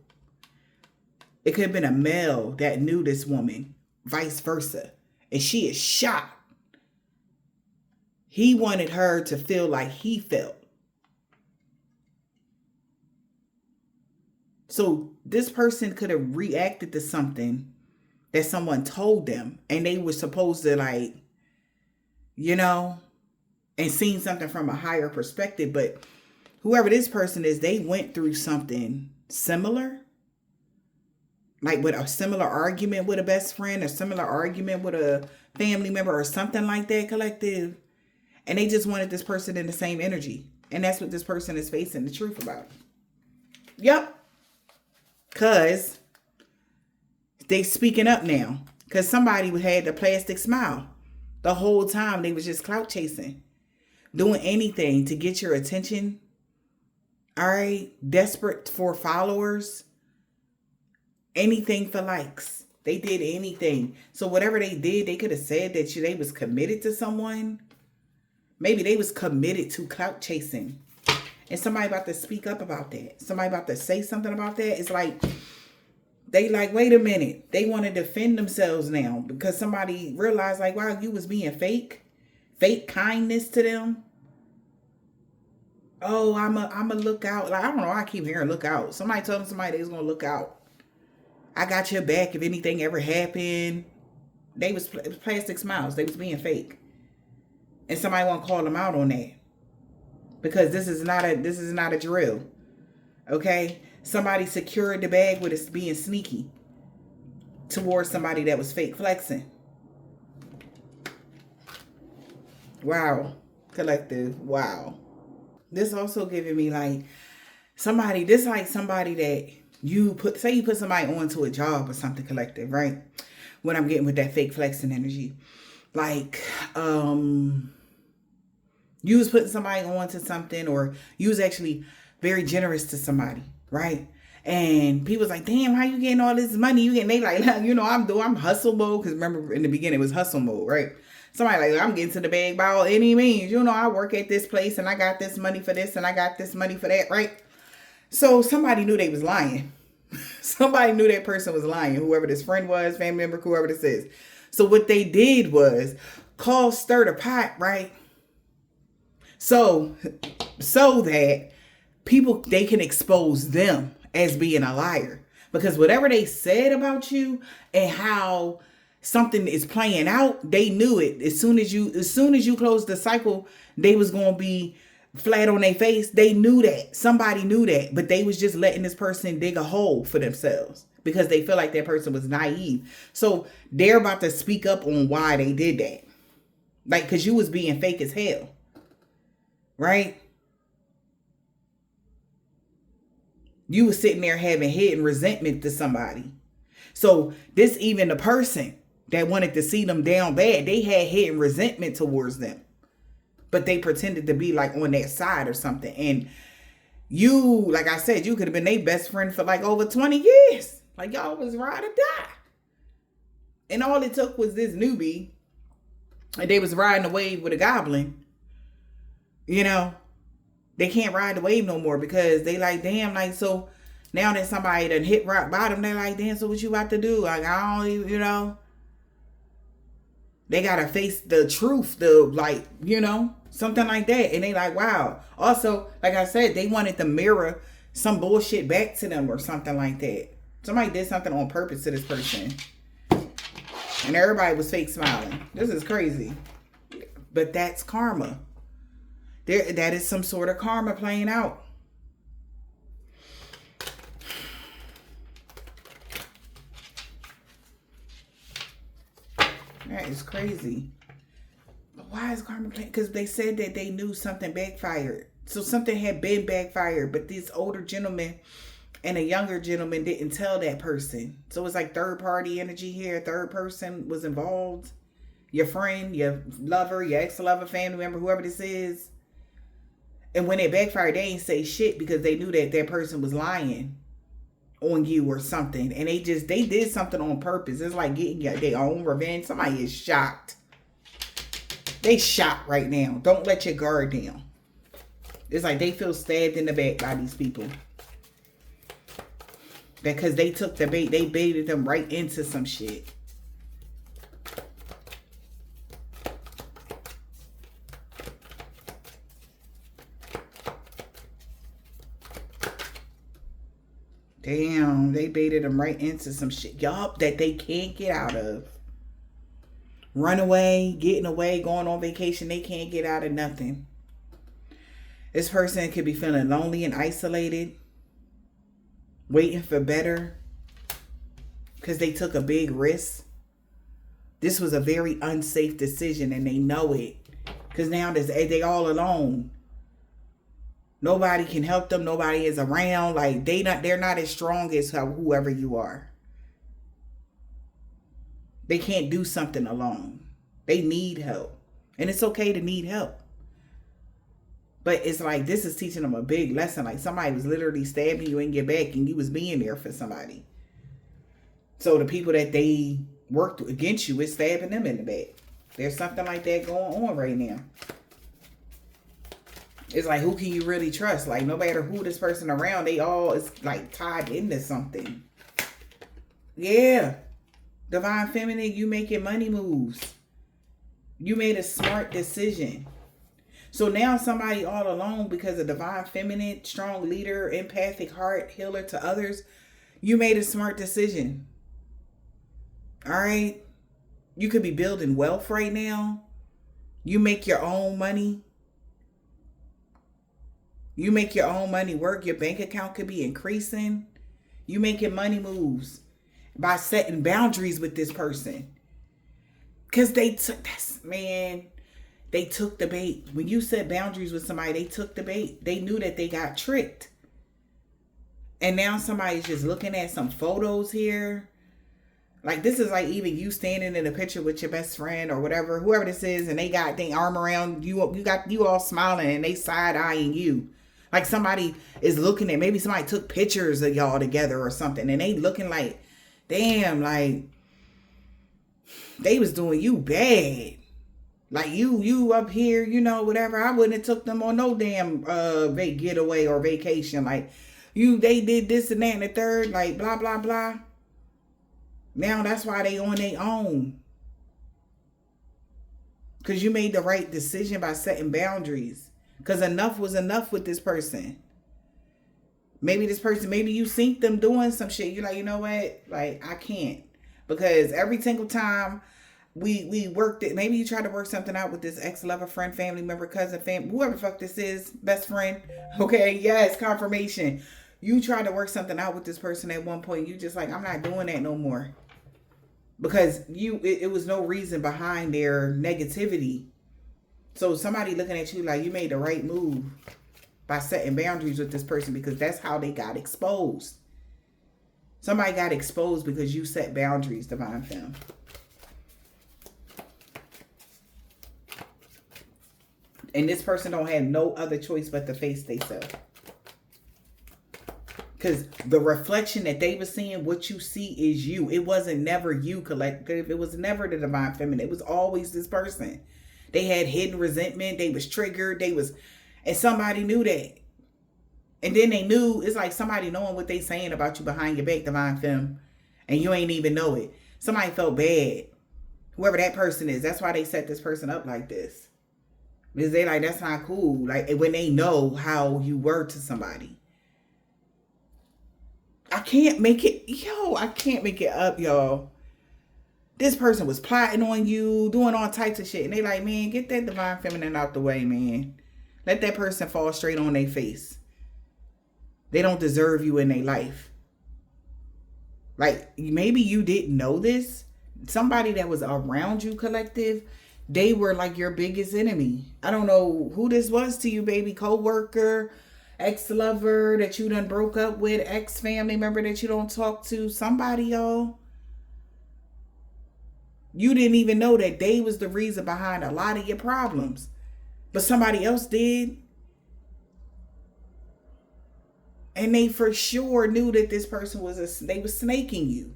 It could have been a male that knew this woman, vice versa, and she is shocked. He wanted her to feel like he felt. So this person could have reacted to something that someone told them, and they were supposed to like, you know, and seen something from a higher perspective. But whoever this person is, they went through something similar. Like with a similar argument with a best friend, a similar argument with a family member or something like that, collective. And they just wanted this person in the same energy. And that's what this person is facing the truth about. Yep. Because they speaking up now. Because somebody had the plastic smile. The whole time they was just clout chasing. Doing anything to get your attention. All right. Desperate for followers. Anything for likes. They did anything. So whatever they did, they could have said that they was committed to someone. Maybe they was committed to clout chasing. And somebody about to speak up about that. Somebody about to say something about that. It's like, they like, wait a minute. They want to defend themselves now. Because somebody realized like, wow, you was being fake. Fake kindness to them. Oh, I'm a look out. Like, I don't know. I keep hearing look out. Somebody told them somebody they was going to look out. I got your back if anything ever happened. It was plastic smiles. They was being fake. And somebody want to call them out on that. Because this is not a drill. Okay? Somebody secured the bag with us being sneaky towards somebody that was fake flexing. Wow. Collective. Wow. This also giving me like somebody that you put somebody onto a job or something, collective, right? What I'm getting with that fake flexing energy. Like, you was putting somebody onto something, or you was actually very generous to somebody, right? And people's like, damn, how you getting all this money? They like, you know, I'm hustle mode. Because remember in the beginning it was hustle mode, right? Somebody like, I'm getting to the bag by all any means. You know, I work at this place and I got this money for this and I got this money for that, right? So somebody knew they was lying. Somebody knew that person was lying, whoever this friend was, family member, whoever this is. So what they did was stir the pot, right? So that people, they can expose them as being a liar. Because whatever they said about you and how something is playing out, they knew it. As soon as you closed the cycle, they was going to be flat on their face. They knew that. Somebody knew that. But they was just letting this person dig a hole for themselves because they feel like that person was naive. So they're about to speak up on why they did that. Like, because you was being fake as hell. Right? You was sitting there having hidden resentment to somebody. So this even the person that wanted to see them down bad, they had hidden resentment towards them. But they pretended to be like on that side or something. And you, like I said, you could have been their best friend for like over 20 years. Like y'all was ride or die. And all it took was this newbie. And they was riding the wave with a goblin. You know, they can't ride the wave no more because they like, damn, like, so now that somebody done hit rock bottom, they like, damn, so what you about to do? Like, I don't even, you know. They got to face the truth, like, you know, something like that. And they like, wow. Also, like I said, they wanted to mirror some bullshit back to them or something like that. Somebody did something on purpose to this person. And everybody was fake smiling. This is crazy. But that's karma. That is some sort of karma playing out. That is crazy. But why is karma playing? Because they said that they knew something backfired. So something had been backfired. But this older gentleman and a younger gentleman didn't tell that person. So it's like third party energy here. Third person was involved. Your friend, your lover, your ex-lover, family member, whoever this is. And when it backfired, they ain't say shit because they knew that that person was lying on you or something. And they did something on purpose. It's like getting their own revenge. Somebody is shocked. They shocked right now. Don't let your guard down. It's like they feel stabbed in the back by these people. Because they took the bait. They baited them right into some shit. Damn, they baited them right into some shit. Yup, that they can't get out of. Run away, getting away, going on vacation. They can't get out of nothing. This person could be feeling lonely and isolated. Waiting for better. Because they took a big risk. This was a very unsafe decision and they know it. Because now they all alone. Nobody can help them. Nobody is around. Like they're not as strong as whoever you are. They can't do something alone. They need help. And it's okay to need help. But it's like this is teaching them a big lesson. Like somebody was literally stabbing you in your back and you was being there for somebody. So the people that they worked against you is stabbing them in the back. There's something like that going on right now. It's like, who can you really trust? Like, no matter who this person around, they all is like tied into something. Yeah. Divine Feminine, you making money moves. You made a smart decision. So now somebody all alone because of Divine Feminine, strong leader, empathic heart, healer to others, you made a smart decision. All right? You could be building wealth right now. You make your own money. You make your own money work. Your bank account could be increasing. You making money moves by setting boundaries with this person. Because they took the bait. When you set boundaries with somebody, they took the bait. They knew that they got tricked. And now somebody's just looking at some photos here. Like this is like even you standing in a picture with your best friend or whatever, whoever this is, and they got their arm around you. You all smiling and they side eyeing you. Like somebody is looking at, maybe somebody took pictures of y'all together or something. And they looking like, damn, like they was doing you bad. Like you up here, you know, whatever. I wouldn't have took them on no damn getaway or vacation. Like they did this and that and the third, like blah, blah, blah. Now that's why they on their own. Because you made the right decision by setting boundaries. Because enough was enough with this person. Maybe this person, maybe you seen them doing some shit. You're like, you know what? Like, I can't. Because every single time we worked it, maybe you tried to work something out with this ex-lover, friend, family member, cousin, whoever the fuck this is, best friend. Okay, yes, confirmation. You tried to work something out with this person at one point. You just like, I'm not doing that no more. Because it was no reason behind their negativity. So somebody looking at you like you made the right move by setting boundaries with this person, because that's how they got exposed. Somebody got exposed because you set boundaries, Divine Femme. And this person don't have no other choice but to face themselves. Because the reflection that they were seeing, what you see is you. It wasn't never you, collective. It was never the Divine Feminine. It was always this person. They had hidden resentment. They was triggered. And somebody knew that. And then they knew, it's like somebody knowing what they saying about you behind your back, Divine Femme. And you ain't even know it. Somebody felt bad. Whoever that person is. That's why they set this person up like this. Because they like, that's not cool. Like, when they know how you were to somebody. I can't make it up, y'all. This person was plotting on you, doing all types of shit. And they like, man, get that Divine Feminine out the way, man. Let that person fall straight on their face. They don't deserve you in their life. Like, maybe you didn't know this. Somebody that was around you, collective, they were like your biggest enemy. I don't know who this was to you, baby. Co-worker, ex-lover that you done broke up with, ex-family member that you don't talk to. Somebody, y'all. You didn't even know that they was the reason behind a lot of your problems. But somebody else did. And they for sure knew that this person they was snaking you.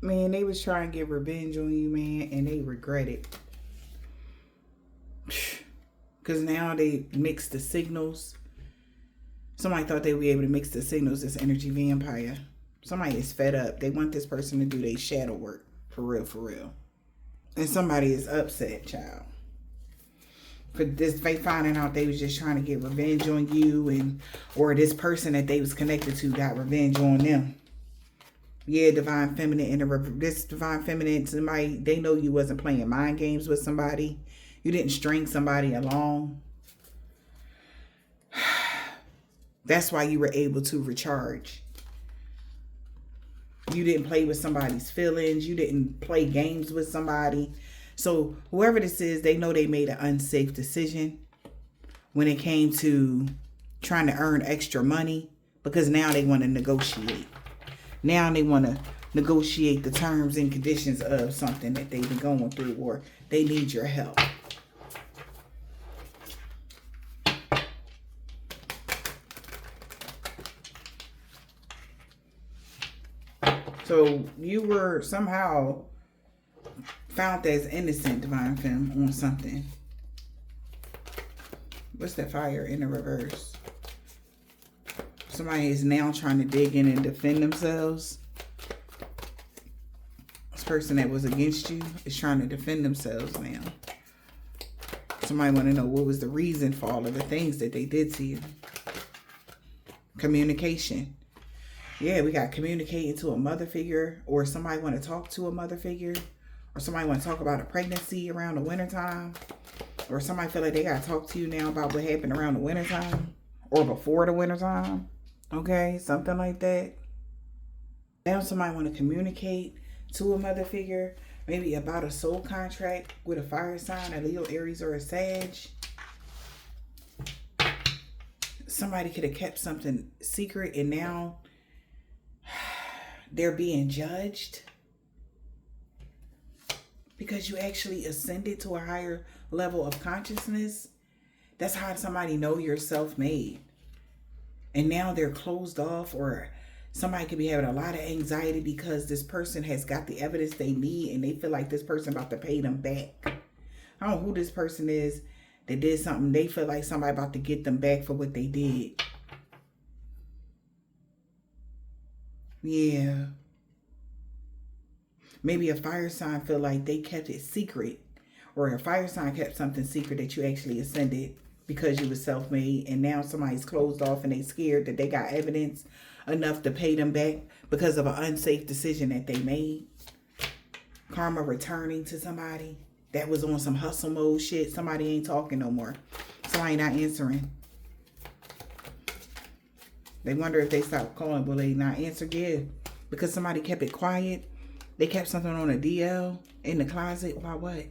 Man, they was trying to get revenge on you, man, and they regret it. Because now they mix the signals. Somebody thought they would be able to mix the signals, this energy vampire. Somebody is fed up. They want this person to do their shadow work. For real, for real. And somebody is upset, child. For this, they finding out they was just trying to get revenge on you, or this person that they was connected to got revenge on them. Yeah, Divine Feminine, and this Divine Feminine, somebody, they know you wasn't playing mind games with somebody. You didn't string somebody along. That's why you were able to recharge. You didn't play with somebody's feelings. You didn't play games with somebody. So whoever this is, they know they made an unsafe decision when it came to trying to earn extra money, because now they want to negotiate. Now they want to negotiate the terms and conditions of something that they've been going through, or they need your help. So you were somehow found as innocent, Divine Femme, on something. What's that fire in the reverse? Somebody is now trying to dig in and defend themselves. This person that was against you is trying to defend themselves now. Somebody want to know what was the reason for all of the things that they did to you. Communication. Yeah, we got communicating to a mother figure, or somebody want to talk to a mother figure, or somebody want to talk about a pregnancy around the wintertime, or somebody feel like they got to talk to you now about what happened around the wintertime or before the wintertime. Okay, something like that. Now somebody want to communicate to a mother figure, maybe about a soul contract with a fire sign, a Leo, Aries, or a Sag. Somebody could have kept something secret, and now they're being judged because you actually ascended to a higher level of consciousness. That's how somebody know you're self-made. And now they're closed off, or somebody could be having a lot of anxiety because this person has got the evidence they need and they feel like this person about to pay them back. I don't know who this person is that did something. They feel like somebody about to get them back for what they did. Yeah. Maybe a fire sign feel like they kept it secret, or a fire sign kept something secret that you actually ascended because you were self-made, and now somebody's closed off and they scared that they got evidence enough to pay them back because of an unsafe decision that they made. Karma returning to somebody that was on some hustle mode shit. Somebody ain't talking no more. Somebody not answering. They wonder if they stop calling. Will they not answer? Yeah. Because somebody kept it quiet. They kept something on a DL in the closet. About what?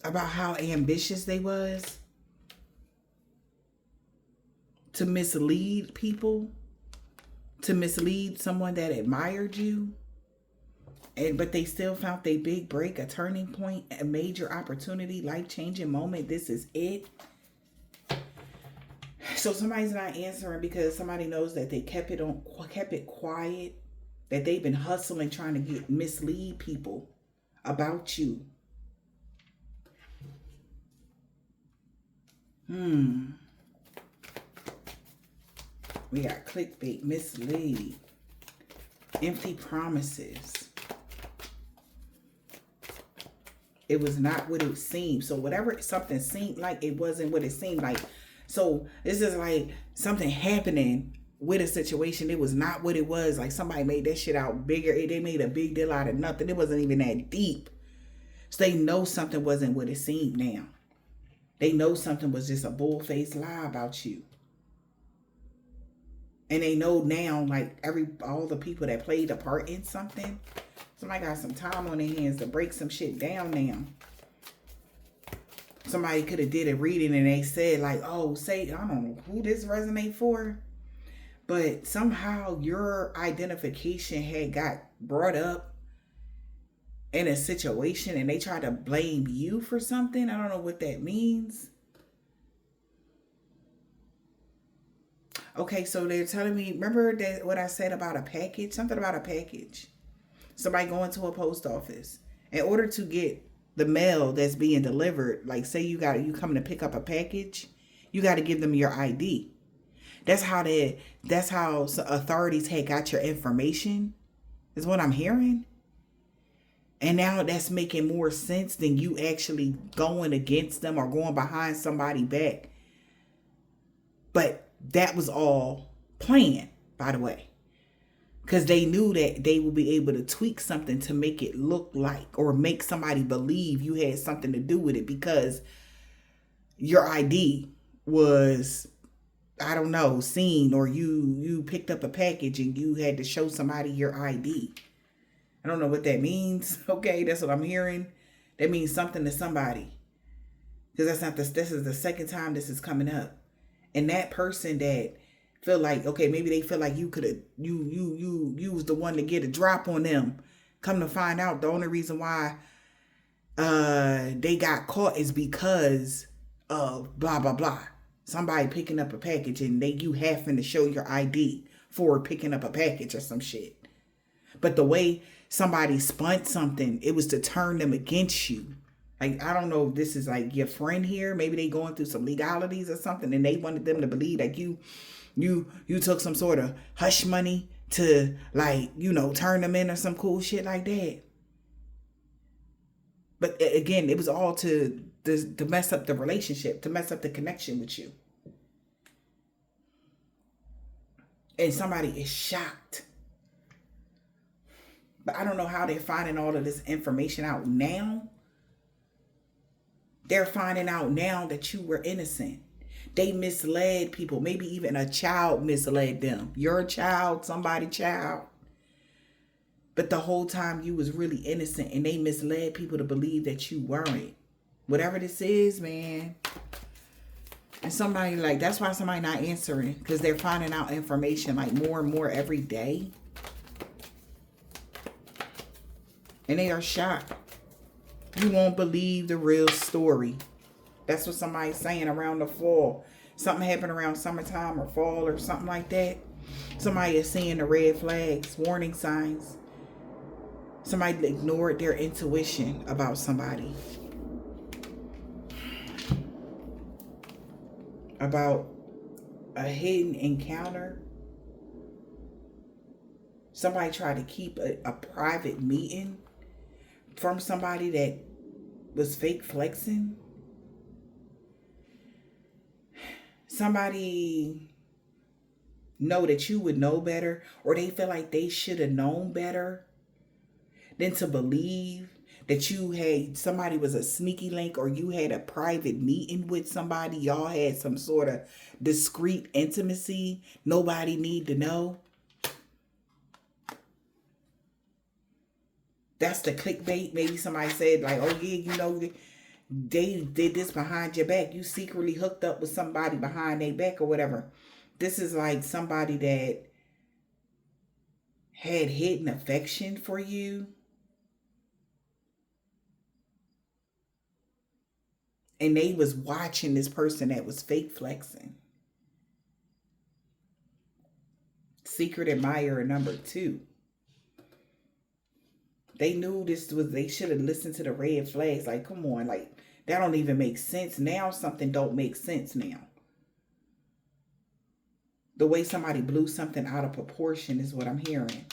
About how ambitious they was to mislead people, to mislead someone that admired you. But they still found their big break, a turning point, a major opportunity, life-changing moment. This is it. So somebody's not answering because somebody knows that they kept it quiet, that they've been hustling trying to mislead people about you. We got clickbait, mislead, empty promises. It was not what it seemed. So whatever something seemed like, it wasn't what it seemed like. So this is like something happening with a situation. It was not what it was. Like somebody made that shit out bigger. They made a big deal out of nothing. It wasn't even that deep. So they know something wasn't what it seemed now. They know something was just a bull-faced lie about you. And they know now, like all the people that played a part in something, somebody got some time on their hands to break some shit down now. Somebody could have did a reading and they said like, oh, say, I don't know who this resonate for, but somehow your identification had got brought up in a situation and they tried to blame you for something. I don't know what that means. Okay, so they're telling me, remember that what I said about a package? Something about a package. Somebody going to a post office. In order to get the mail that's being delivered, like say you coming to pick up a package, you got to give them your ID. That's how authorities had got your information, is what I'm hearing. And now that's making more sense than you actually going against them or going behind somebody back. But that was all planned, by the way. Because they knew that they would be able to tweak something to make it look like or make somebody believe you had something to do with it because your ID was, I don't know, seen, or you picked up a package and you had to show somebody your ID. I don't know what that means. Okay, that's what I'm hearing. That means something to somebody. Because this is the second time this is coming up. And that person that feel like, okay, maybe they feel like you could have, you was the one to get a drop on them. Come to find out, the only reason why they got caught is because of blah, blah, blah. Somebody picking up a package and you having to show your ID for picking up a package or some shit. But the way somebody spun something, it was to turn them against you. Like, I don't know if this is like your friend here. Maybe they going through some legalities or something and they wanted them to believe that you took some sort of hush money to, like, turn them in or some cool shit like that. But again, it was all to mess up the relationship, to mess up the connection with you. And somebody is shocked. But I don't know how they're finding all of this information out now. They're finding out now that you were innocent. They misled people. Maybe even a child misled them. Your child, somebody's child. But the whole time you was really innocent and they misled people to believe that you weren't. Whatever this is, man. And somebody that's why somebody not answering. Because they're finding out information like more and more every day. And they are shocked. You won't believe the real story. That's what somebody's saying around the fall. Something happened around summertime or fall or something like that. Somebody is seeing the red flags, warning signs. Somebody ignored their intuition about somebody. About a hidden encounter. Somebody tried to keep a private meeting from somebody that was fake flexing. Somebody know that you would know better, or they feel like they should have known better than to believe that you had somebody was a sneaky link, or you had a private meeting with somebody. Y'all had some sort of discreet intimacy nobody need to know. That's the clickbait. Maybe somebody said like, oh yeah, you know, they did this behind your back. You secretly hooked up with somebody behind their back or whatever. This is like somebody that had hidden affection for you. And they was watching this person that was fake flexing. Secret admirer number 2. They knew this was, they should have listened to the red flags. Like, come on, like, that don't even make sense. Now something don't make sense now. The way somebody blew something out of proportion is what I'm hearing.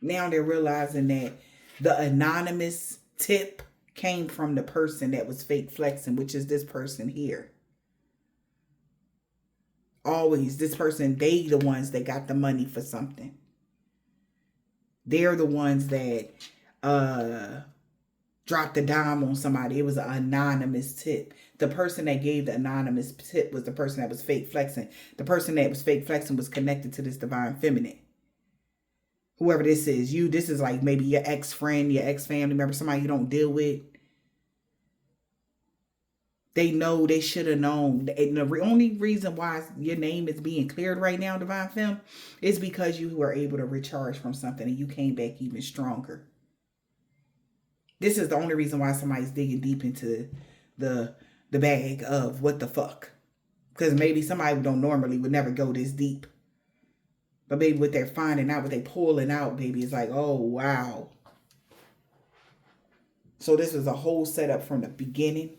Now they're realizing that the anonymous tip came from the person that was fake flexing, which is this person here. Always, this person, they the ones that got the money for something. They're the ones that dropped a dime on somebody. It was an anonymous tip. The person that gave the anonymous tip was the person that was fake flexing. The person that was fake flexing was connected to this divine feminine. Whoever this is, this is like maybe your ex-friend, your ex-family member, somebody you don't deal with. They know, they should have known. And the only reason why your name is being cleared right now, Divine Femme, is because you were able to recharge from something and you came back even stronger. This is the only reason why somebody's digging deep into the bag of what the fuck. Because maybe somebody don't normally would never go this deep. But maybe what they're finding out, what they're pulling out, baby, is like, oh, wow. So this was a whole setup from the beginning.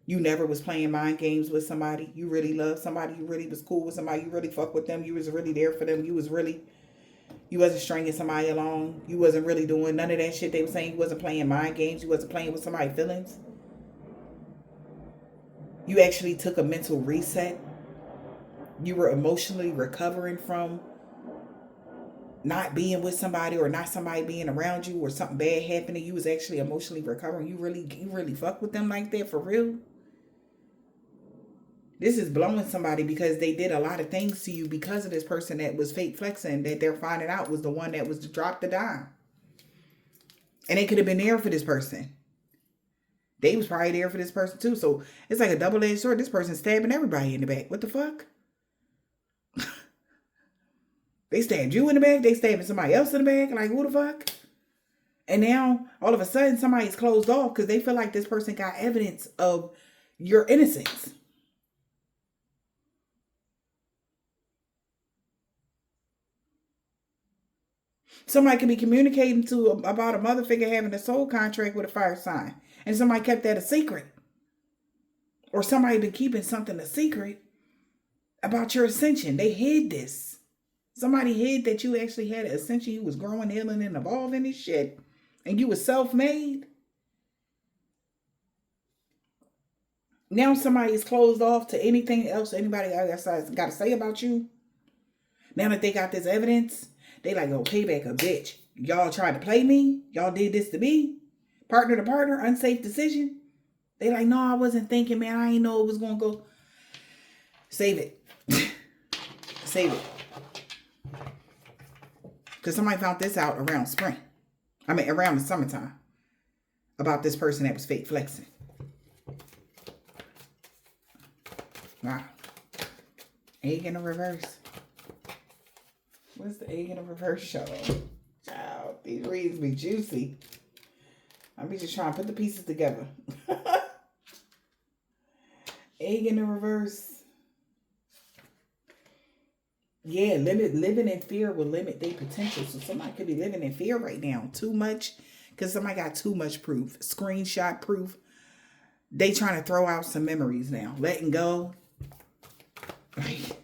You never was playing mind games with somebody. You really loved somebody. You really was cool with somebody. You really fuck with them. You was really there for them. You wasn't stringing somebody along. You wasn't really doing none of that shit they were saying. You wasn't playing mind games. You wasn't playing with somebody's feelings. You actually took a mental reset. You were emotionally recovering from not being with somebody, or not somebody being around you, or something bad happening. You was actually emotionally recovering. You really fuck with them like that for real. This is blowing somebody because they did a lot of things to you because of this person that was fake flexing, that they're finding out was the one that was to drop the dime. And they could have been there for this person. They was probably there for this person too. So it's like a double-edged sword. This person's stabbing everybody in the back. What the fuck? They stabbed you in the back. They stabbing somebody else in the back. Like, who the fuck? And now, all of a sudden, somebody's closed off because they feel like this person got evidence of your innocence. Somebody could be communicating about a mother figure having a soul contract with a fire sign, and somebody kept that a secret. Or somebody been keeping something a secret about your ascension. They hid this. Somebody hid that you actually had an ascension. You was growing, healing, and evolving and shit. And you was self-made. Now somebody is closed off to anything else anybody else got to say about you. Now that they got this evidence, they like, oh, payback a bitch. Y'all tried to play me. Y'all did this to me. Partner to partner, unsafe decision. They like, no, I wasn't thinking, man. I didn't know it was going to go. Save it. Save it. Because somebody found this out around spring. Around the summertime. About this person that was fake flexing. Wow. Egg in the reverse. What's the egg in the reverse show? Child, these reads be juicy. I'm just trying to put the pieces together. Egg in the reverse. Yeah, living in fear will limit their potential. So somebody could be living in fear right now. Too much. Because somebody got too much proof. Screenshot proof. They trying to throw out some memories now. Letting go. Like,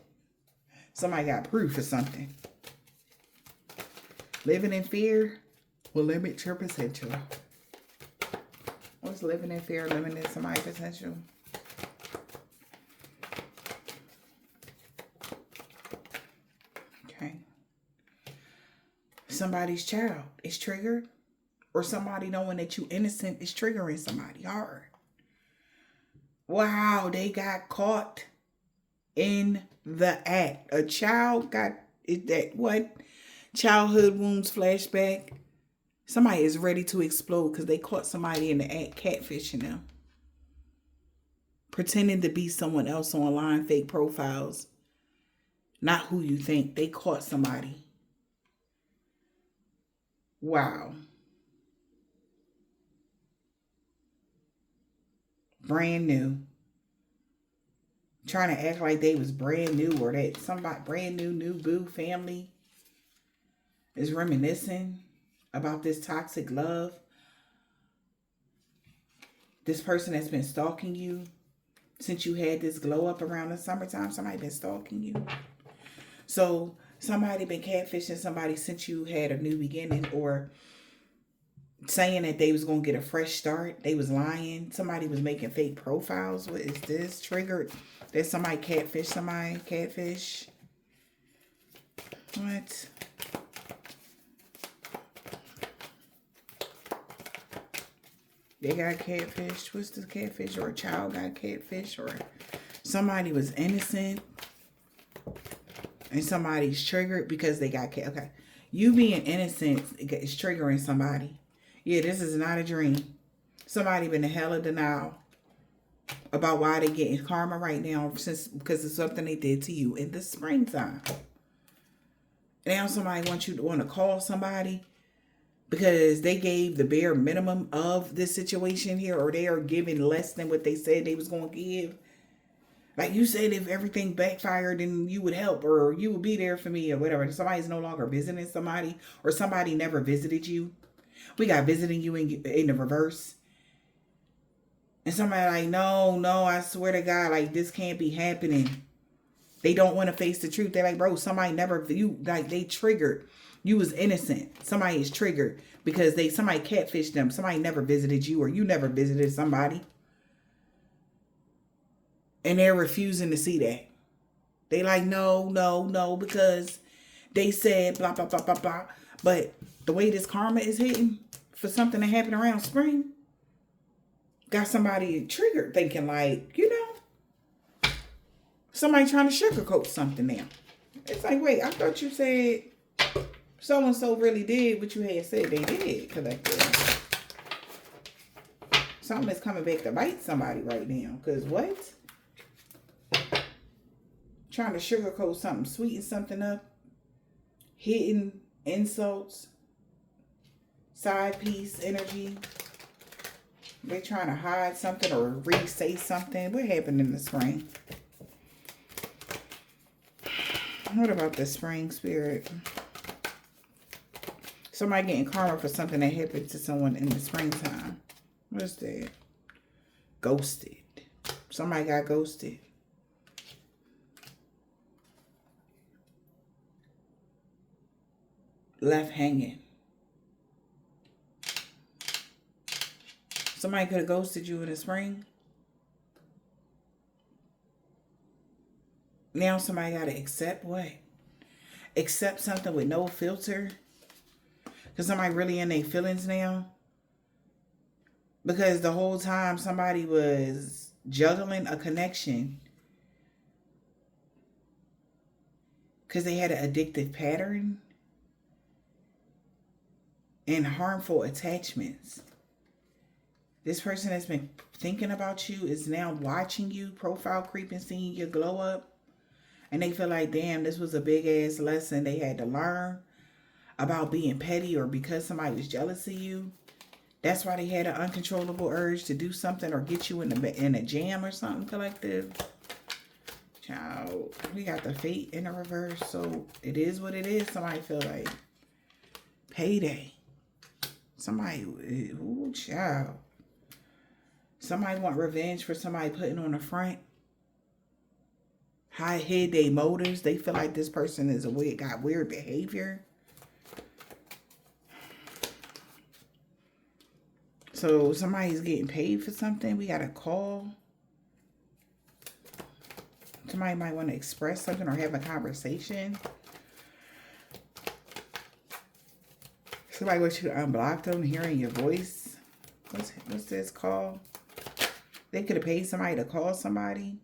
somebody got proof or something. Living in fear will limit your potential. What's living in fear limiting somebody's potential? Okay. Somebody's child is triggered. Or somebody knowing that you innocent is triggering somebody hard. Wow, they got caught in the act. A child got, is that what? Childhood wounds flashback. Somebody is ready to explode because they caught somebody in the act catfishing them. Pretending to be someone else online, fake profiles. Not who you think. They caught somebody. Wow. Brand new. Trying to act like they was brand new or that somebody brand new boo family is reminiscing about this toxic love. This person that's been stalking you since you had this glow up around the summertime. Somebody been stalking you. So somebody been catfishing somebody since you had a new beginning, or saying that they was going to get a fresh start. They was lying. Somebody was making fake profiles. What is this? Triggered that somebody catfish somebody. Catfish. What? They got catfished. What's the catfish? Or a child got catfish? Or somebody was innocent and somebody's triggered because they got cat. Okay. You being innocent is triggering somebody. Yeah, this is not a dream. Somebody been in hella denial about why they getting karma right now because of something they did to you in the springtime. Now somebody wants you to want to call somebody because they gave the bare minimum of this situation here, or they are giving less than what they said they was going to give. Like you said, if everything backfired, then you would help, or you would be there for me, or whatever. Somebody's no longer visiting somebody, or somebody never visited you. We got visiting you in the reverse. And somebody like, no, I swear to God, like this can't be happening. They don't want to face the truth. They're like, bro, somebody never, you like they triggered. You was innocent. Somebody is triggered because somebody catfished them. Somebody never visited you, or you never visited somebody. And they're refusing to see that. They like, no, because they said blah, blah, blah, blah, blah. But the way this karma is hitting for something that happened around spring, got somebody triggered thinking like, somebody trying to sugarcoat something now. It's like, wait, I thought you said so-and-so really did what you had said they did. Collective. Something is coming back to bite somebody right now. Because what? Trying to sugarcoat something, sweeten something up. Hitting insults. Side piece energy. They trying to hide something or re-say something. What happened in the spring? What about the spring spirit? Somebody getting karma for something that happened to someone in the springtime. What's that? Ghosted. Somebody got ghosted. Left hanging. Somebody could have ghosted you in the spring. Now somebody got to accept what? Accept something with no filter. Because somebody really in their feelings now. Because the whole time somebody was juggling a connection. Because they had an addictive pattern. And harmful attachments. This person that's been thinking about you is now watching you, profile creeping, seeing your glow up. And they feel like, damn, this was a big ass lesson they had to learn about being petty, or because somebody was jealous of you. That's why they had an uncontrollable urge to do something or get you in a jam or something, collective. Child, we got the fate in the reverse. So it is what it is. Somebody feel like payday. Somebody, ooh, child. Somebody want revenge for somebody putting on the front. Hide their motives. They feel like this person is got weird behavior. So somebody's getting paid for something. We got a call. Somebody might want to express something or have a conversation. Somebody wants you to unblock them, hearing your voice. What's this call? They could have paid somebody to call somebody.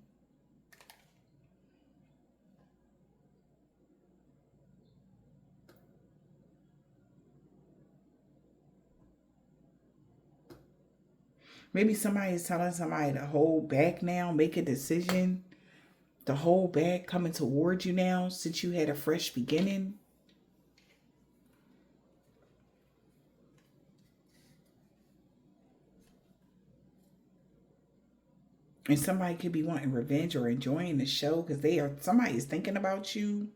Maybe somebody is telling somebody to hold back now, make a decision to hold back, coming towards you now since you had a fresh beginning. And somebody could be wanting revenge or enjoying the show because somebody is thinking about you.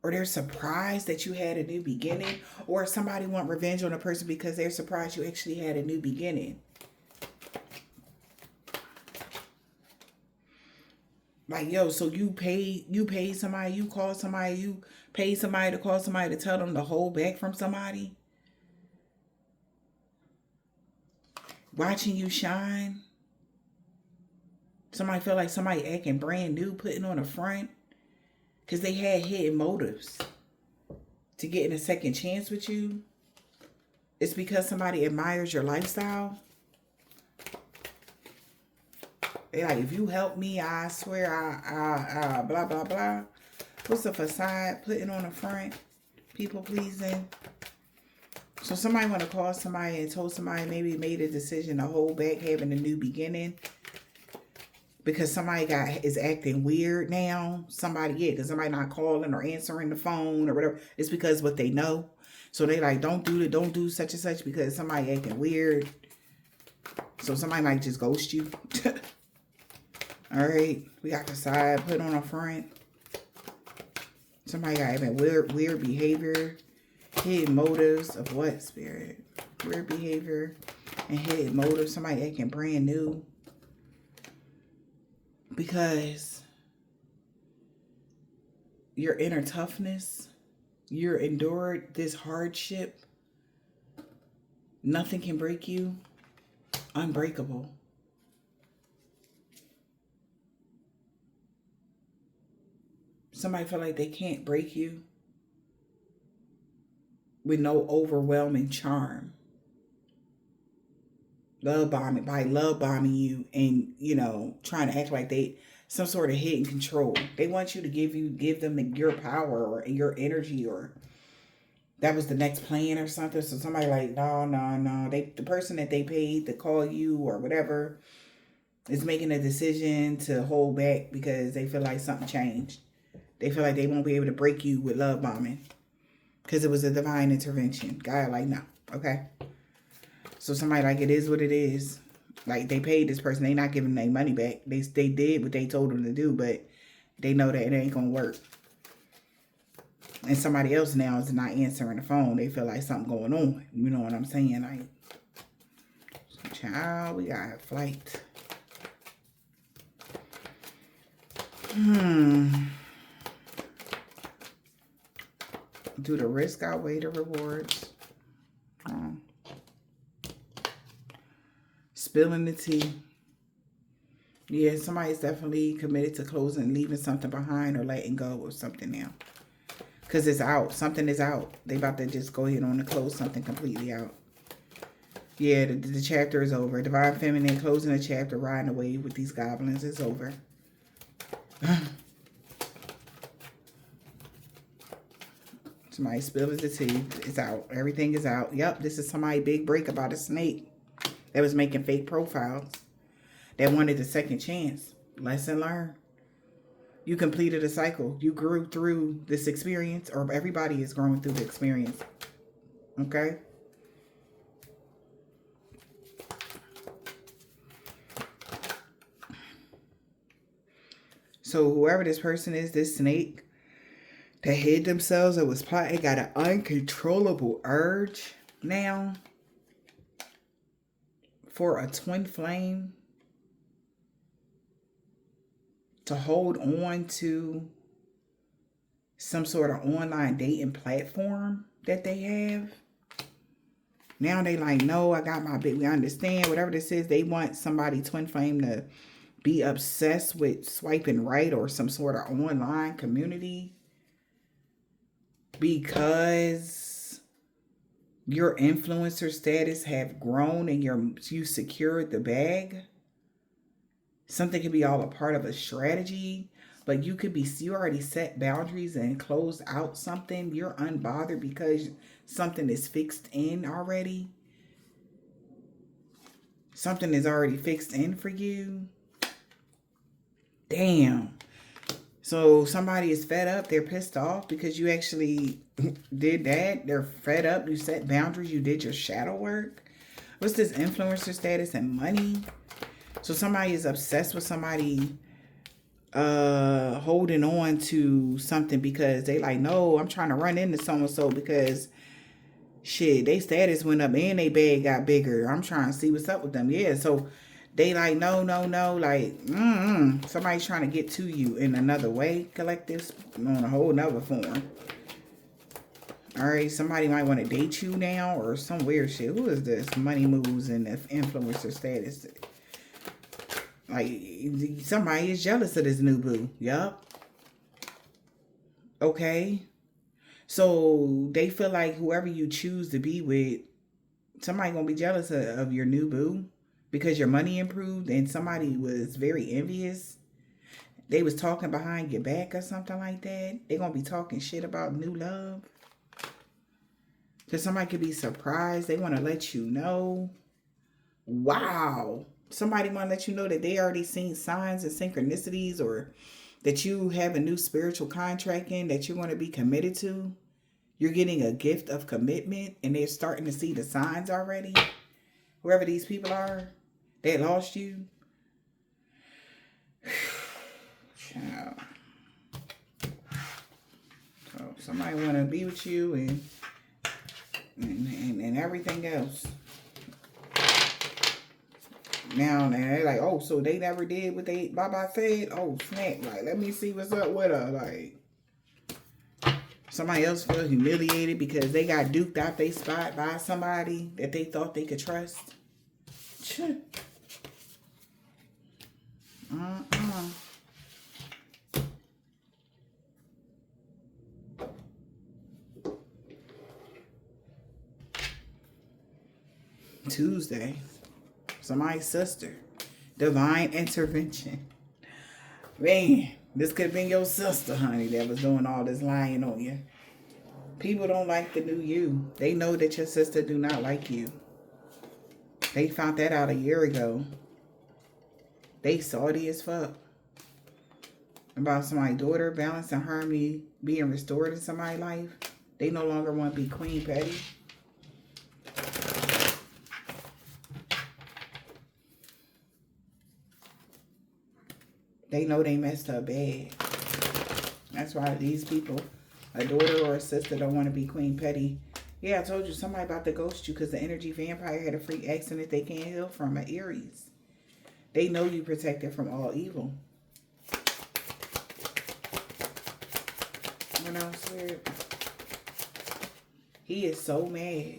Or they're surprised that you had a new beginning. Or somebody want revenge on a person because they're surprised you actually had a new beginning. Like, yo, so you paid somebody, you called somebody, you paid somebody to call somebody to tell them to hold back from somebody. Watching you shine. Somebody feel like somebody acting brand new, putting on a front. Because they had hidden motives to getting a second chance with you. It's because somebody admires your lifestyle. They like, if you help me, I swear I blah, blah, blah. What's the facade? Putting on the front. People pleasing. So somebody want to call somebody and told somebody maybe made a decision to hold back having a new beginning. Because somebody is acting weird now. Because somebody not calling or answering the phone or whatever. It's because what they know. So they like, don't do such and such because somebody acting weird. So somebody might just ghost you. All right. We got the side put on a front. Somebody got having weird behavior. Hidden motives of what, Spirit? Weird behavior and hidden motives. Somebody acting brand new. Because your inner toughness, you endured this hardship. Nothing can break you. Unbreakable. Somebody feel like they can't break you with no overwhelming charm. Love bombing you and, trying to act like they some sort of hidden control. They want you to give them your power or your energy, or that was the next plan or something. So somebody like, no. The person that they paid to call you or whatever is making a decision to hold back because they feel like something changed. They feel like they won't be able to break you with love bombing because it was a divine intervention. God like, no. Okay. So somebody like, it is what it is. Like, they paid this person. They not giving their money back. They did what they told them to do, but they know that it ain't going to work. And somebody else now is not answering the phone. They feel like something going on. You know what I'm saying? Like, child, we got a flight. Do the risk outweigh the rewards? Spilling the tea. Yeah, somebody's definitely committed to closing, leaving something behind or letting go of something now. Because it's out. Something is out. They about to just go ahead on and close something completely out. Yeah, the chapter is over. Divine Feminine closing the chapter, riding away with these goblins. It's over. Somebody spilling the tea. It's out. Everything is out. Yep, this is somebody's big break about a snake that was making fake profiles, that wanted a second chance. Lesson learned. You completed a cycle. You grew through this experience, or everybody is growing through the experience. Okay? So whoever this person is, this snake that hid themselves or was plotting, got an uncontrollable urge now for a twin flame to hold on to some sort of online dating platform that they have. Now they like, no, I got my bit. We understand whatever this is. They want somebody twin flame to be obsessed with swiping right or some sort of online community because your influencer status have grown and you secured the bag. Something could be all a part of a strategy, but you already set boundaries and closed out something. You're unbothered because something is fixed in already. Something is already fixed in for you. Damn. So somebody is fed up. They're pissed off because you actually did that. They're fed up. You set boundaries. You did your shadow work. What's this influencer status and money? So somebody is obsessed with somebody holding on to something because they like, no, I'm trying to run into so-and-so because shit, they status went up and they bag got bigger. I'm trying to see what's up with them. Yeah, so they like, no, like, somebody's trying to get to you in another way, collectives, on a whole nother form. All right, somebody might want to date you now or some weird shit. Who is this? Money moves and the influencer status. Like, somebody is jealous of this new boo. Yup. Okay. So they feel like whoever you choose to be with, somebody gonna be jealous of your new boo because your money improved and somebody was very envious. They was talking behind your back or something like that. They gonna be talking shit about new love. Because somebody could be surprised. They want to let you know. Wow. Somebody want to let you know that they already seen signs and synchronicities or that you have a new spiritual contract in that you're going to be committed to. You're getting a gift of commitment and they're starting to see the signs already. Whoever these people are, they lost you. Child. So somebody want to be with you and everything else. Now they're like, oh, so they never did what they Baba said? Oh, snap. Like, let me see what's up with her. Like, somebody else feel humiliated because they got duped out they spot by somebody that they thought they could trust. Tuesday. Somebody's sister. Divine intervention. Man, this could have been your sister, honey, that was doing all this lying on you. People don't like the new you. They know that your sister do not like you. They found that out a year ago. They salty as fuck. About somebody's daughter, balance and harmony being restored in somebody's life. They no longer want to be Queen Petty. They know they messed up bad. That's why these people, a daughter or a sister, don't want to be Queen Petty. Yeah, I told you somebody about to ghost you because the energy vampire had a freak accident they can't heal from, an Aries. They know you protected from all evil. What else weird? He is so mad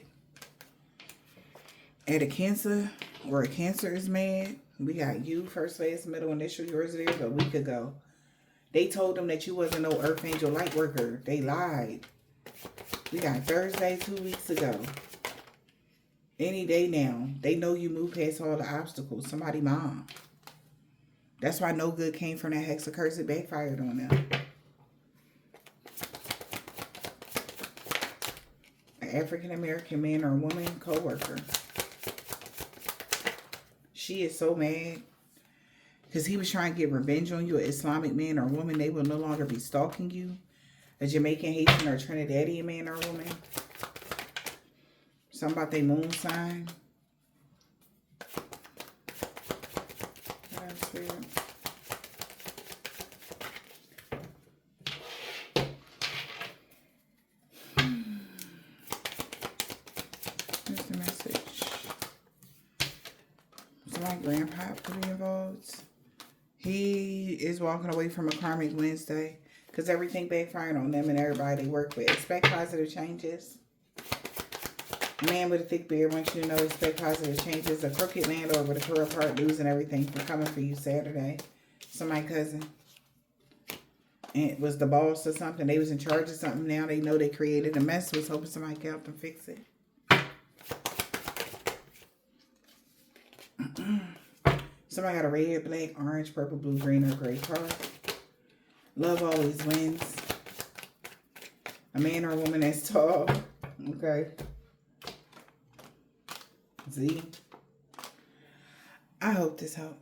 at a Cancer, or a Cancer is mad. We got you, first, last, middle, initial. Yours there a week ago. They told them that you wasn't no Earth Angel light worker. They lied. We got Thursday 2 weeks ago. Any day now. They know you moved past all the obstacles. Somebody mom. That's why no good came from that hex of curse. It backfired on them. An African American man or woman co-worker. She is so mad because he was trying to get revenge on you. An Islamic man or woman, they will no longer be stalking you. A Jamaican, Haitian, or Trinidadian man or woman. Something about their moon sign. That's weird. Here's the message. My grandpa could be involved. He is walking away from a karmic Wednesday because everything backfired on them and everybody they work with. Expect positive changes. Man with a thick beard wants you to know expect positive changes. A crooked landlord with a curl part losing everything from coming for you Saturday. Somebody's cousin. And it was the boss or something. They was in charge of something. Now they know they created a mess. Was hoping somebody can help them fix it. Somebody got a red, black, orange, purple, blue, green, or gray card. Love always wins. A man or a woman that's tall. Okay. Z. I hope this helped.